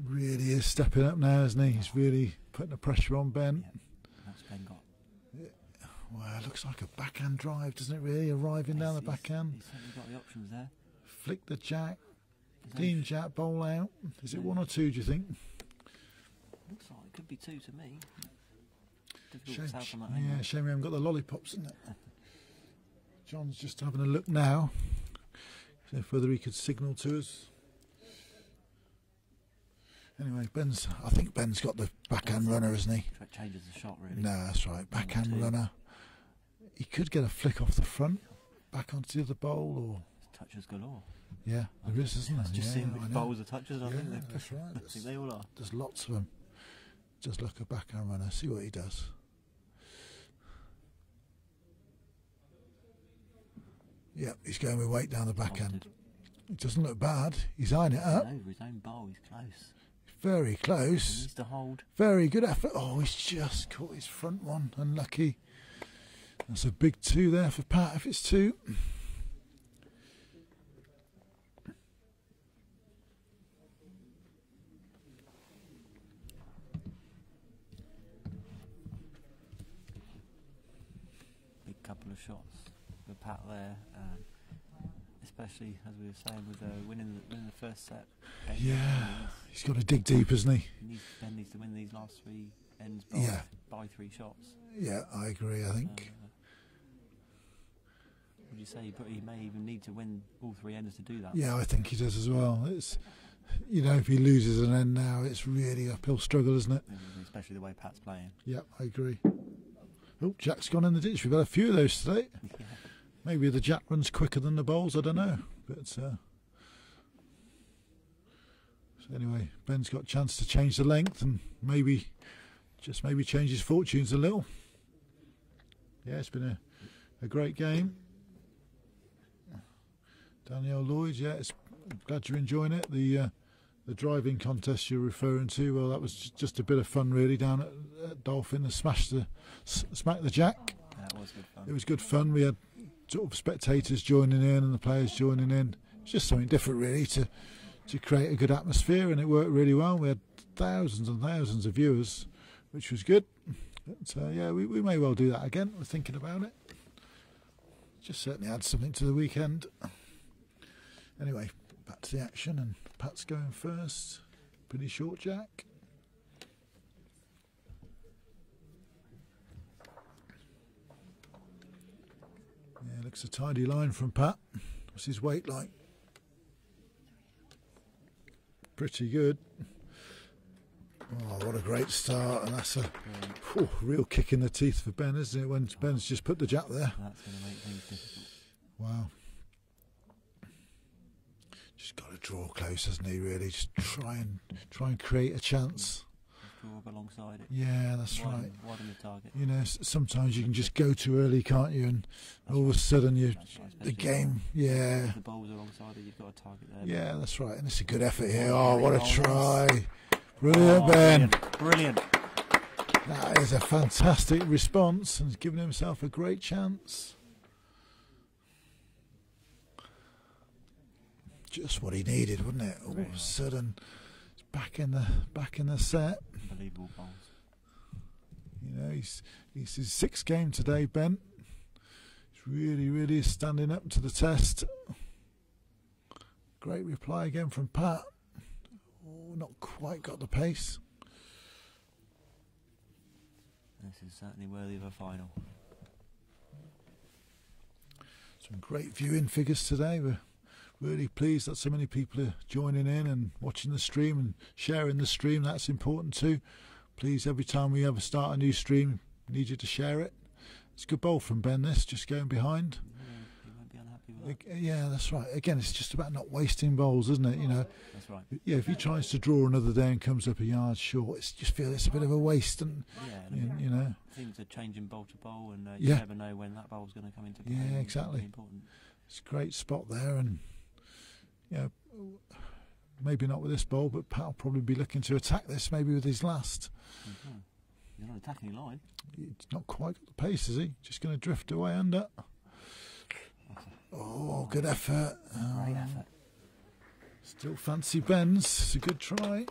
Really is stepping up now, isn't he? He's really putting the pressure on Ben. Yeah, that's Ben got. Well, it looks like a backhand drive, doesn't it really? Arriving down the backhand. He's certainly got the options there. Flick the jack. Clean jack, bowl out. Is it 1 or 2, do you think? Looks like it could be 2 to me. Shame we haven't got the lollipops, isn't it? John's just having a look now. See whether he could signal to us. Anyway, I think Ben's got the backhand runner, isn't he? That changes the shot, really. No, that's right. Backhand runner. He could get a flick off the front, back onto the other bowl, or touches galore. Yeah, there is, isn't there? Just seeing which bowls are touches. I think that's right. I think they all are. There's lots of them. Just look a backhand runner. See what he does. Yep, he's going with weight down the backhand. It doesn't look bad. He's eyeing it up. Over his own bowl, he's close. Very close. He needs to hold. Very good effort. Oh, he's just caught his front one. Unlucky. That's a big 2 there for Pat if it's 2. Big couple of shots for Pat there. Especially as we were saying with winning the first set. Yeah, he's got to dig deep, hasn't he? Ben needs to win these last 3 ends by 3 shots. Yeah, I agree. I think. Would you say he may even need to win all 3 ends to do that? Yeah, I think he does as well. It's, if he loses an end now, it's really uphill struggle, isn't it? Especially the way Pat's playing. Yeah, I agree. Oh, Jack's gone in the ditch. We've had a few of those today. Yeah. Maybe the jack runs quicker than the bowls, I don't know. But so anyway, Ben's got a chance to change the length and maybe change his fortunes a little. Yeah, it's been a great game. Danielle Lloyd, I'm glad you're enjoying it. The driving contest you're referring to, well, that was just a bit of fun really down at Dolphin and smack the jack. That was good fun. It was good fun. We had sort of spectators joining in and the players joining in. It's just something different really to create a good atmosphere, and it worked really well. We had thousands and thousands of viewers, which was good. But we may well do that again. We're thinking about it. Just certainly add something to the weekend. Anyway, back to the action, and Pat's going first. Pretty short jack. Yeah, looks a tidy line from Pat. What's his weight like? Pretty good. Oh, what a great start, and that's a real kick in the teeth for Ben, isn't it, when Ben's just put the jack there. That's going to make things difficult. Wow. Just got to draw close, hasn't he, really? Just try and create a chance. Draw up alongside it. Yeah, that's right. Widen the target. Sometimes you can just go too early, can't you? And all of a sudden the game, If the bowl's alongside it, you've got a target there. Yeah, that's right. And it's a good effort here. Oh, what a try. Brilliant, Ben. Brilliant. That is a fantastic response, and he's given himself a great chance. Just what he needed, wasn't it? All of a sudden, he's back in the set. Unbelievable bowls. He's his 6th game today, Ben. He's really standing up to the test. Great reply again from Pat. Oh, not quite got the pace. This is certainly worthy of a final. Some great viewing figures today. We're really pleased that so many people are joining in and watching the stream and sharing the stream. That's important too. Please, every time we ever start a new stream, we need you to share it It's a good bowl from Ben, this, just going behind. He won't be unhappy with that. Yeah, that's right. Again, it's just about not wasting bowls, isn't it? You know. That's right. Yeah, if he tries to draw another day and comes up a yard short, it's just feel it's a bit of a waste, and you know. Things are changing bowl to bowl, and you never know when that bowl's going to come into play. Yeah, exactly. It's important. It's a great spot there, and maybe not with this bowl, but Pat will probably be looking to attack this, maybe with his last. He's not attacking line. He's not quite got the pace, is he? Just going to drift away under. Oh, good effort. Great effort. Still fancy Ben's. It's a good try.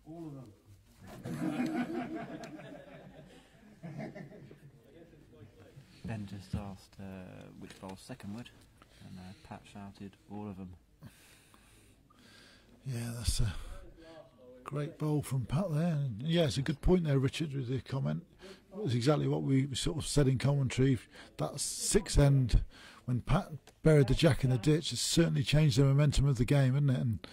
All of them. Ben just asked which bowl's second word, and Pat shouted, all of them. Yeah, that's a great bowl from Pat there. And yeah, it's a good point there, Richard, with the comment. It was exactly what we sort of said in commentary. That sixth end, when Pat buried the jack in the ditch, has certainly changed the momentum of the game, hasn't it? And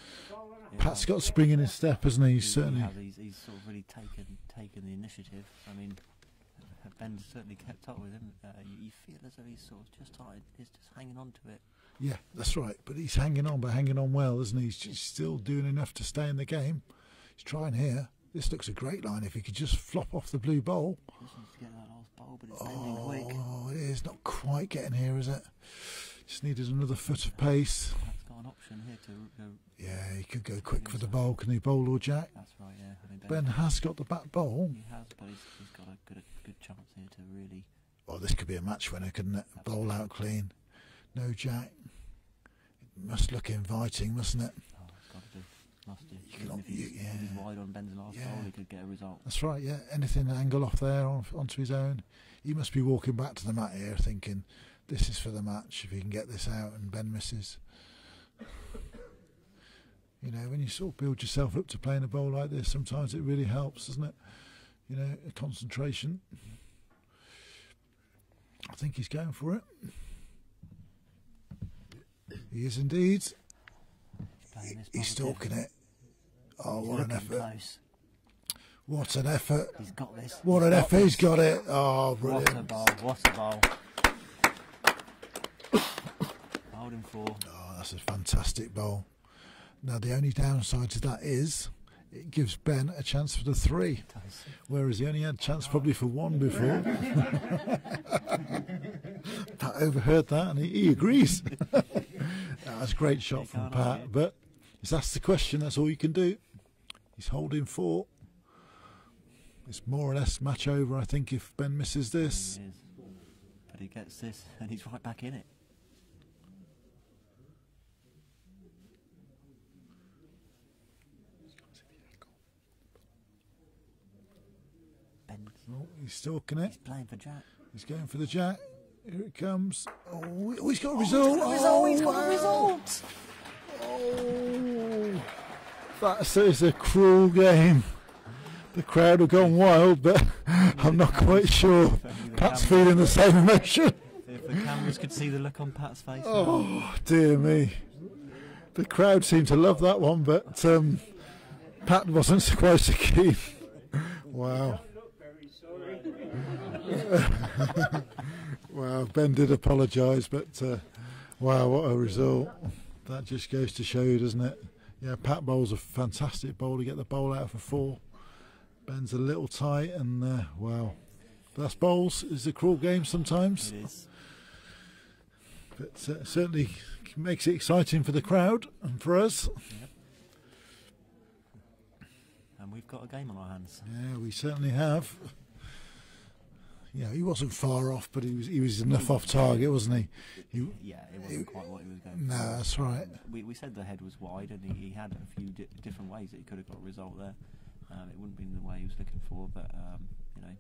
Pat's got spring in his step, hasn't he? He's certainly. He's sort of really taken the initiative. I mean, Ben's certainly kept up with him. You feel as though he's sort of just started. He's just hanging on to it. Yeah, that's right. But he's hanging on, but hanging on well, isn't he? He's still doing enough to stay in the game. He's trying here. This looks a great line. If he could just flop off the blue bowl. Just needs to get that last bowl, but it's ending quick. Oh, it is not quite getting here, is it? Just needed another foot of pace. Pat's got an option here to go. Yeah, he could go quick for the bowl. Can he bowl or jack? That's right. Yeah. I mean, Ben has got the back bowl. He has, but he's got a good chance here to really. Oh, this could be a match winner, couldn't it? Absolutely. Bowl out clean, no jack. It must look inviting, mustn't it? Oh, it's got to do. Must do. If he's wide on Ben's last bowl, he could get a result. That's right. Yeah, anything angle off there onto his own. He must be walking back to the mat here, thinking, "This is for the match. If he can get this out," and Ben misses. You know, when you sort of build yourself up to playing a bowl like this, sometimes it really helps, doesn't it? You know, a concentration. I think he's going for it. He is indeed. He's stalking it. Oh, what an effort. Close. What an effort. He's got this. What an effort. He's got it. Oh, brilliant. What a bowl. What a bowl. Holding 4. Oh, that's a fantastic bowl. Now, the only downside to that is it gives Ben a chance for the 3, whereas he only had a chance probably for 1 before. Pat overheard that and he agrees. That's a great shot from Pat, but he's asked the question, that's all you can do. He's holding 4. It's more or less match over, I think, if Ben misses this. He is. But he gets this and he's right back in it. Oh, he's stalking it. He's playing for jack. He's going for the jack. Here it comes. Oh, he's got a result. He's got a result. Oh, that is a cruel game. The crowd have gone wild, but I'm not quite sure. Pat's feeling the same emotion. If the cameras could see the look on Pat's face. Oh, dear me. The crowd seemed to love that one, but Pat wasn't quite so keen. Wow. Well, Ben did apologise, but wow, what a result. That just goes to show you, doesn't it? Yeah, Pat bowls a fantastic bowl to get the bowl out for 4. Ben's a little tight, and wow. That's bowls. It's a cruel game sometimes. It is. But certainly makes it exciting for the crowd and for us. Yep. And we've got a game on our hands. Yeah, we certainly have. Yeah, he wasn't far off, but he was enough off target, wasn't he? Yeah, it wasn't quite what he was going for. No, that's right. We said the head was wide, and he had a few different ways that he could have got a result there. It wouldn't have been the way he was looking for, but you know,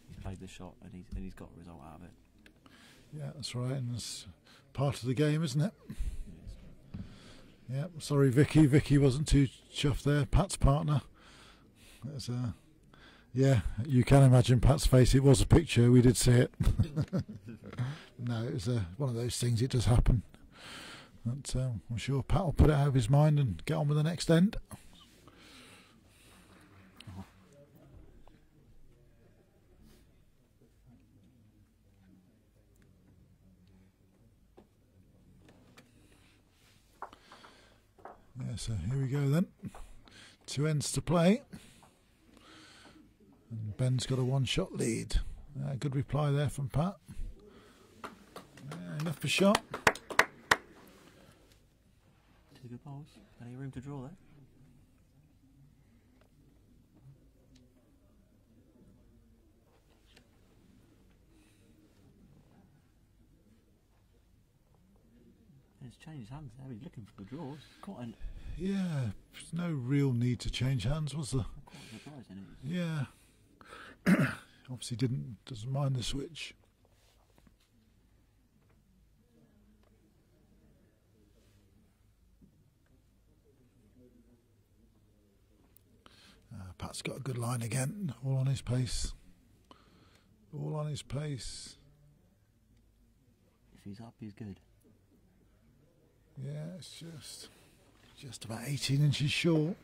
he's played the shot and he's got a result out of it. Yeah, that's right, and it's part of the game, isn't it? It is. Yeah, sorry, Vicky. Vicky wasn't too chuffed there. Pat's partner. That's yeah, you can imagine Pat's face. It was a picture. We did see it. No, it was one of those things. It does happen. But I'm sure Pat will put it out of his mind and get on with the next end. Yeah, so here we go then. 2 ends to play. And Ben's got a 1-shot lead. Good reply there from Pat. Enough for shot. 2 good bowls. Any room to draw there? He's changed hands there. He's looking for the draws. Quite an... Yeah, there's no real need to change hands, was there? Quite surprising. Yeah. Obviously doesn't mind the switch. Pat's got a good line again, all on his pace. All on his pace. If he's up, he's good. Yeah, it's just about 18 inches short.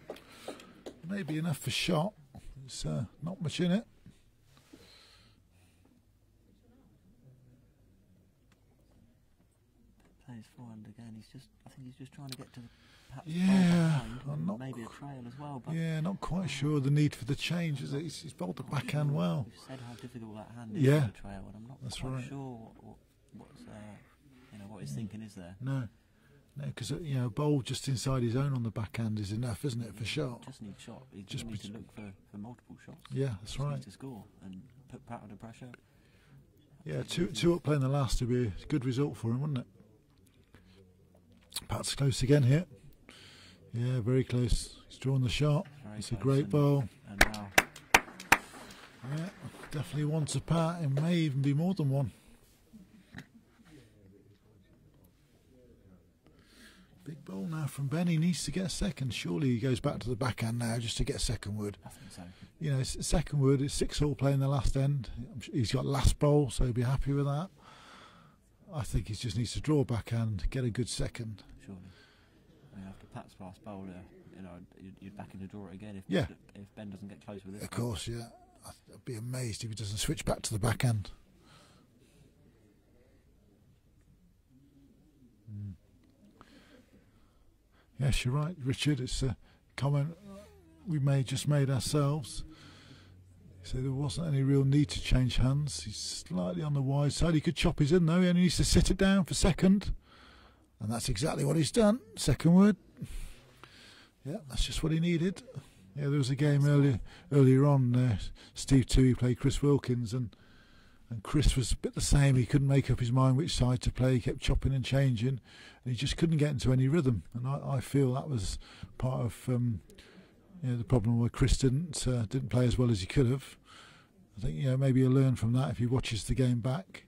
Maybe enough for shot. There's not much in it. Plays forehand again. I think he's just trying to get to the perhaps maybe a trail as well. But yeah, not quite sure the need for the change, is it? He's bowled the backhand well. You've said how difficult that hand is yeah. for the trail, and I'm not quite sure what his thinking is there. No, because a bowl just inside his own on the backhand is enough, isn't it, for shot? Just needs shot. He just needs to look for multiple shots. Yeah, that's right. Needs to score and put Pat under pressure. Yeah, two up playing the last would be a good result for him, wouldn't it? Pat's close again here. Yeah, very close. He's drawn the shot. It's a great bowl. And now, yeah, definitely one to Pat. It may even be more than one. Big bowl now from Ben. He needs to get a second. Surely he goes back to the backhand now just to get a second wood. I think so. You know, second wood. It's 6-all playing the last end. He's got last bowl, so he'll be happy with that. I think he just needs to draw backhand, get a good second. Surely. I mean, after Pat's last bowl, you're back in to draw it again if Ben doesn't get close with it. Of course, yeah. I'd be amazed if he doesn't switch back to the backhand. Yes, you're right, Richard. It's a comment we just made ourselves. So there wasn't any real need to change hands. He's slightly on the wide side. He could chop his in though. He only needs to sit it down for second. And that's exactly what he's done. Second wood. Yeah, that's just what he needed. Yeah, there was a game earlier on. Steve Toohey played Chris Wilkins, and Chris was a bit the same. He couldn't make up his mind which side to play. He kept chopping and changing, and he just couldn't get into any rhythm. And I feel that was part of the problem where Chris didn't play as well as he could have. I think maybe he'll learn from that if he watches the game back.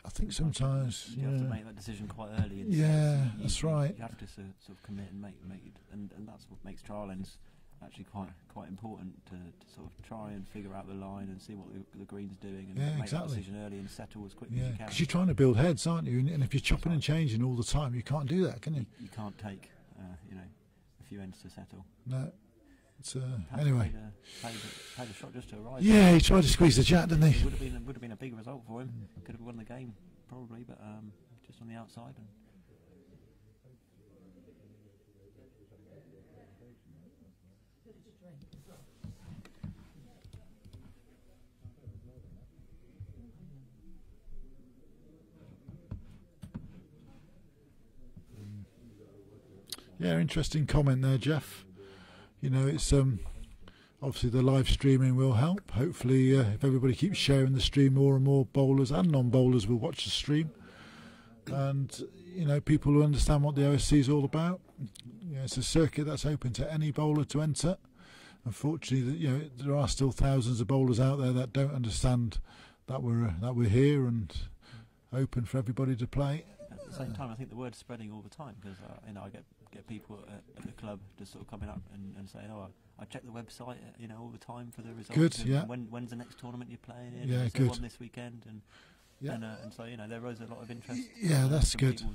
I think sometimes you have to make that decision quite early. That's right. You have to sort of commit and make it, and that's what makes trial ends actually quite important to sort of try and figure out the line and see what the green's doing, and make that decision early and settle as quickly as you can. Because you're trying to build heads, aren't you? And if you're chopping and changing all the time, you can't do that, can you? You can't take a few ends to settle. No. Anyway, played a shot just to arrive. Yeah, he tried to squeeze the jack, didn't he? Would have been a big result for him. Could have won the game probably, but just on the outside. Yeah, interesting comment there, Jeff. It's obviously the live streaming will help. Hopefully, if everybody keeps sharing the stream, more and more bowlers and non-bowlers will watch the stream. And, people will understand what the OSC is all about. It's a circuit that's open to any bowler to enter. Unfortunately, there are still thousands of bowlers out there that don't understand that we're here and open for everybody to play. At the same time, I think the word's spreading all the time, because I get people at the club just sort of coming up and saying, I check the website all the time for the results. Good, yeah. When's the next tournament you're playing in? Yeah, is good. there one this weekend? And so there was a lot of interest. Yeah, that's good. People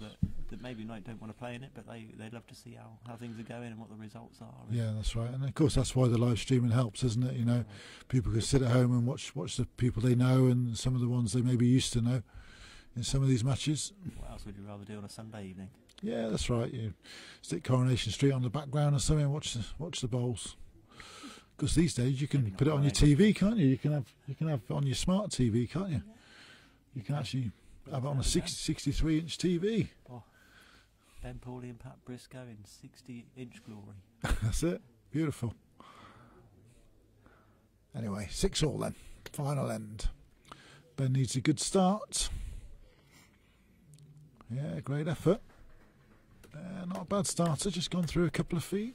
that maybe don't want to play in it, but they love to see how things are going and what the results are. Yeah, that's right. And of course, that's why the live streaming helps, isn't it? You know, people can sit at home and watch the people they know and some of the ones they maybe used to know in some of these matches. What else would you rather do on a Sunday evening? Yeah, that's right. You stick Coronation Street on the background or something and watch the bowls. Because these days you can put it on your TV, can't you? You can have it on your smart TV, can't you? You can actually have it on a 63-inch TV. Oh, Ben Paulley and Pat Briscoe in 60-inch glory. That's it. Beautiful. Anyway, 6-all then. Final end. Ben needs a good start. Yeah, great effort. Not a bad starter, just gone through a couple of feet.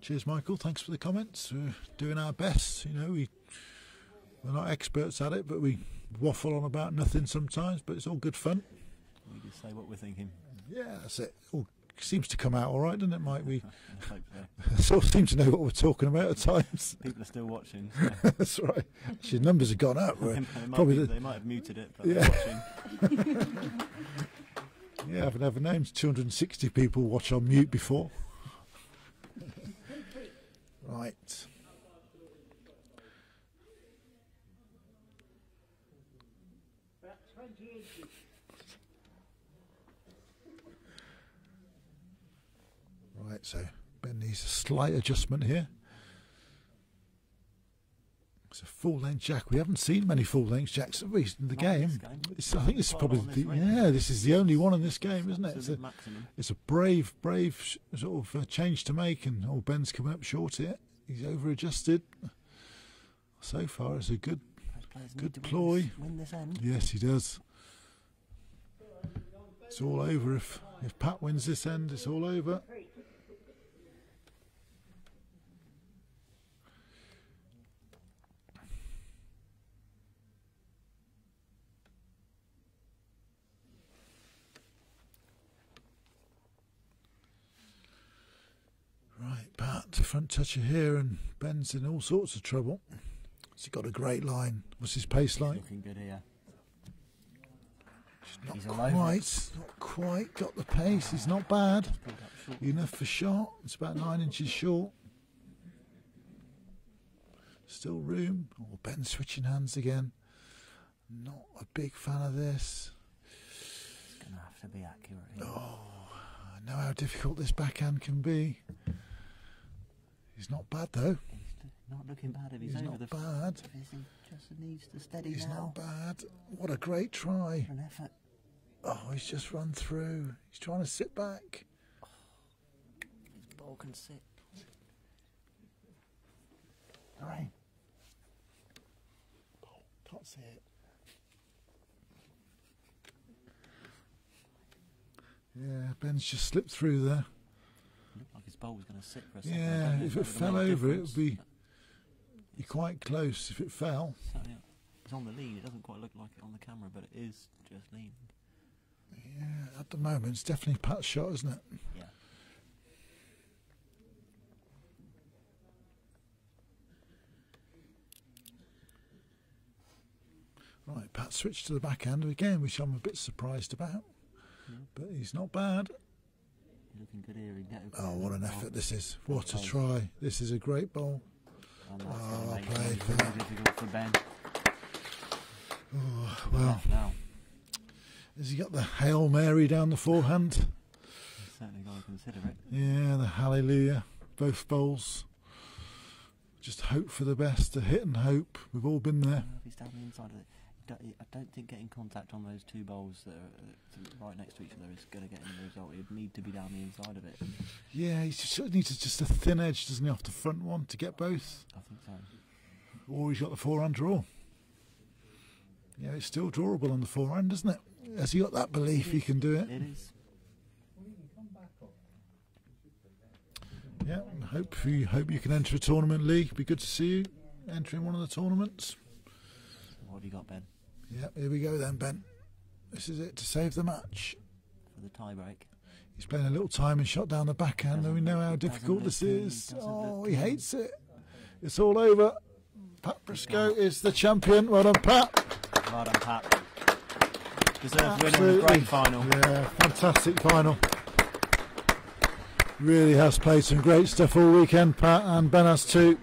Cheers, Michael. Thanks for the comments. We're doing our best. You know, we're not experts at it, but we waffle on about nothing sometimes, but it's all good fun. We just say what we're thinking. Yeah, that's it. All seems to come out all right, doesn't it, Mike? We I hope so. sort of seem to know what we're talking about at times. People are still watching. So. That's right. Actually, numbers have gone up. They might have muted it, but they're watching. Yeah, I've never known 260 people watch on mute before. Right. About 20 inches. Right, so Ben needs a slight adjustment here. It's a full-length jack. We haven't seen many full-length jacks have we, in the game. I think this is probably this is the only one in this game, isn't it? It's a brave sort of change to make, and Ben's coming up short here. He's over-adjusted. So far, it's a good ploy. Win this end. Yes, he does. It's all over. If Pat wins this end, it's all over. Right, Pat, front toucher here, and Ben's in all sorts of trouble. He's got a great line. What's his pace like? Looking good here. Not quite got the pace. He's not bad. Enough for shot. It's about 9 inches short. Still room. Oh, Ben's switching hands again. Not a big fan of this. It's going to have to be accurate here. Oh, I know how difficult this backhand can be. He's not bad though. He's not looking bad if he's over not the bad. He just needs to steady He's now. not bad. What a great try. An effort. Oh, he's just run through. He's trying to sit back. Oh, his ball can sit. Right. Oh, can't see it. Yeah, Ben's just slipped through there. Looked like his ball was going to sit for a second. Yeah, if it fell over, it would be quite close if it fell. Certainly, it's on the lead. It doesn't quite look like it on the camera, but it is just leaning. Yeah, at the moment, it's definitely Pat's shot, isn't it? Yeah. Right, Pat switched to the backhand again, which I'm a bit surprised about. Yeah. But he's not bad. He's looking good here. Oh, what an effort this is. What a try. This is a great bowl. Oh, played for that. Difficult for Ben. Oh, well, now. Has he got the Hail Mary down the forehand? He's certainly got to consider it. Yeah, the Hallelujah. Both bowls. Just hope for the best. A hit and hope. We've all been there. If he's down the inside of it. I don't think getting contact on those two bowls that are right next to each other is going to get him the result. He'd need to be down the inside of it. Yeah, he sort of needs just a thin edge, doesn't he, off the front one to get both? I think so. Or he's got the forehand draw. Yeah, it's still drawable on the forehand, isn't it? Has he got that belief he can do it? It is. Yeah, hope you can enter a tournament, Lee. Be good to see you entering one of the tournaments. What have you got, Ben? Yeah, here we go then, Ben. This is it to save the match. For the tie break. He's playing a little timing shot down the backhand, and we know how difficult this is. Oh, he hates it. It's all over. Pat Briscoe is the champion. Well done, Pat. Well done, Pat. Deserved winner, great final. Yeah, fantastic final. Really has played some great stuff all weekend, Pat, and Ben has too.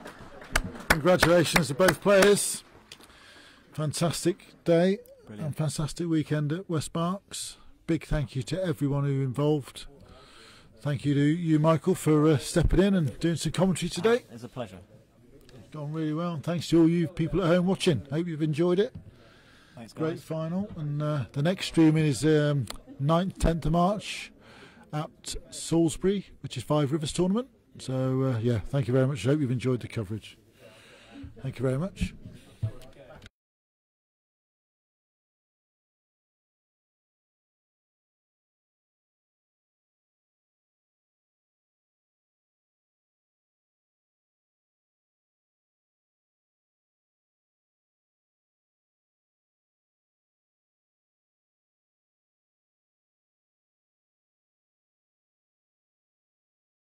Congratulations to both players. Fantastic day. Brilliant. And fantastic weekend at West Berks. Big thank you to everyone who involved. Thank you to you, Michael, for stepping in and doing some commentary today. It's a pleasure. It's gone really well. And thanks to all you people at home watching. Hope you've enjoyed it. Thanks, guys. Great final. And the next streaming is 9th, 10th of March at Salisbury, which is Five Rivers Tournament. So, yeah, thank you very much. I hope you've enjoyed the coverage. Thank you very much.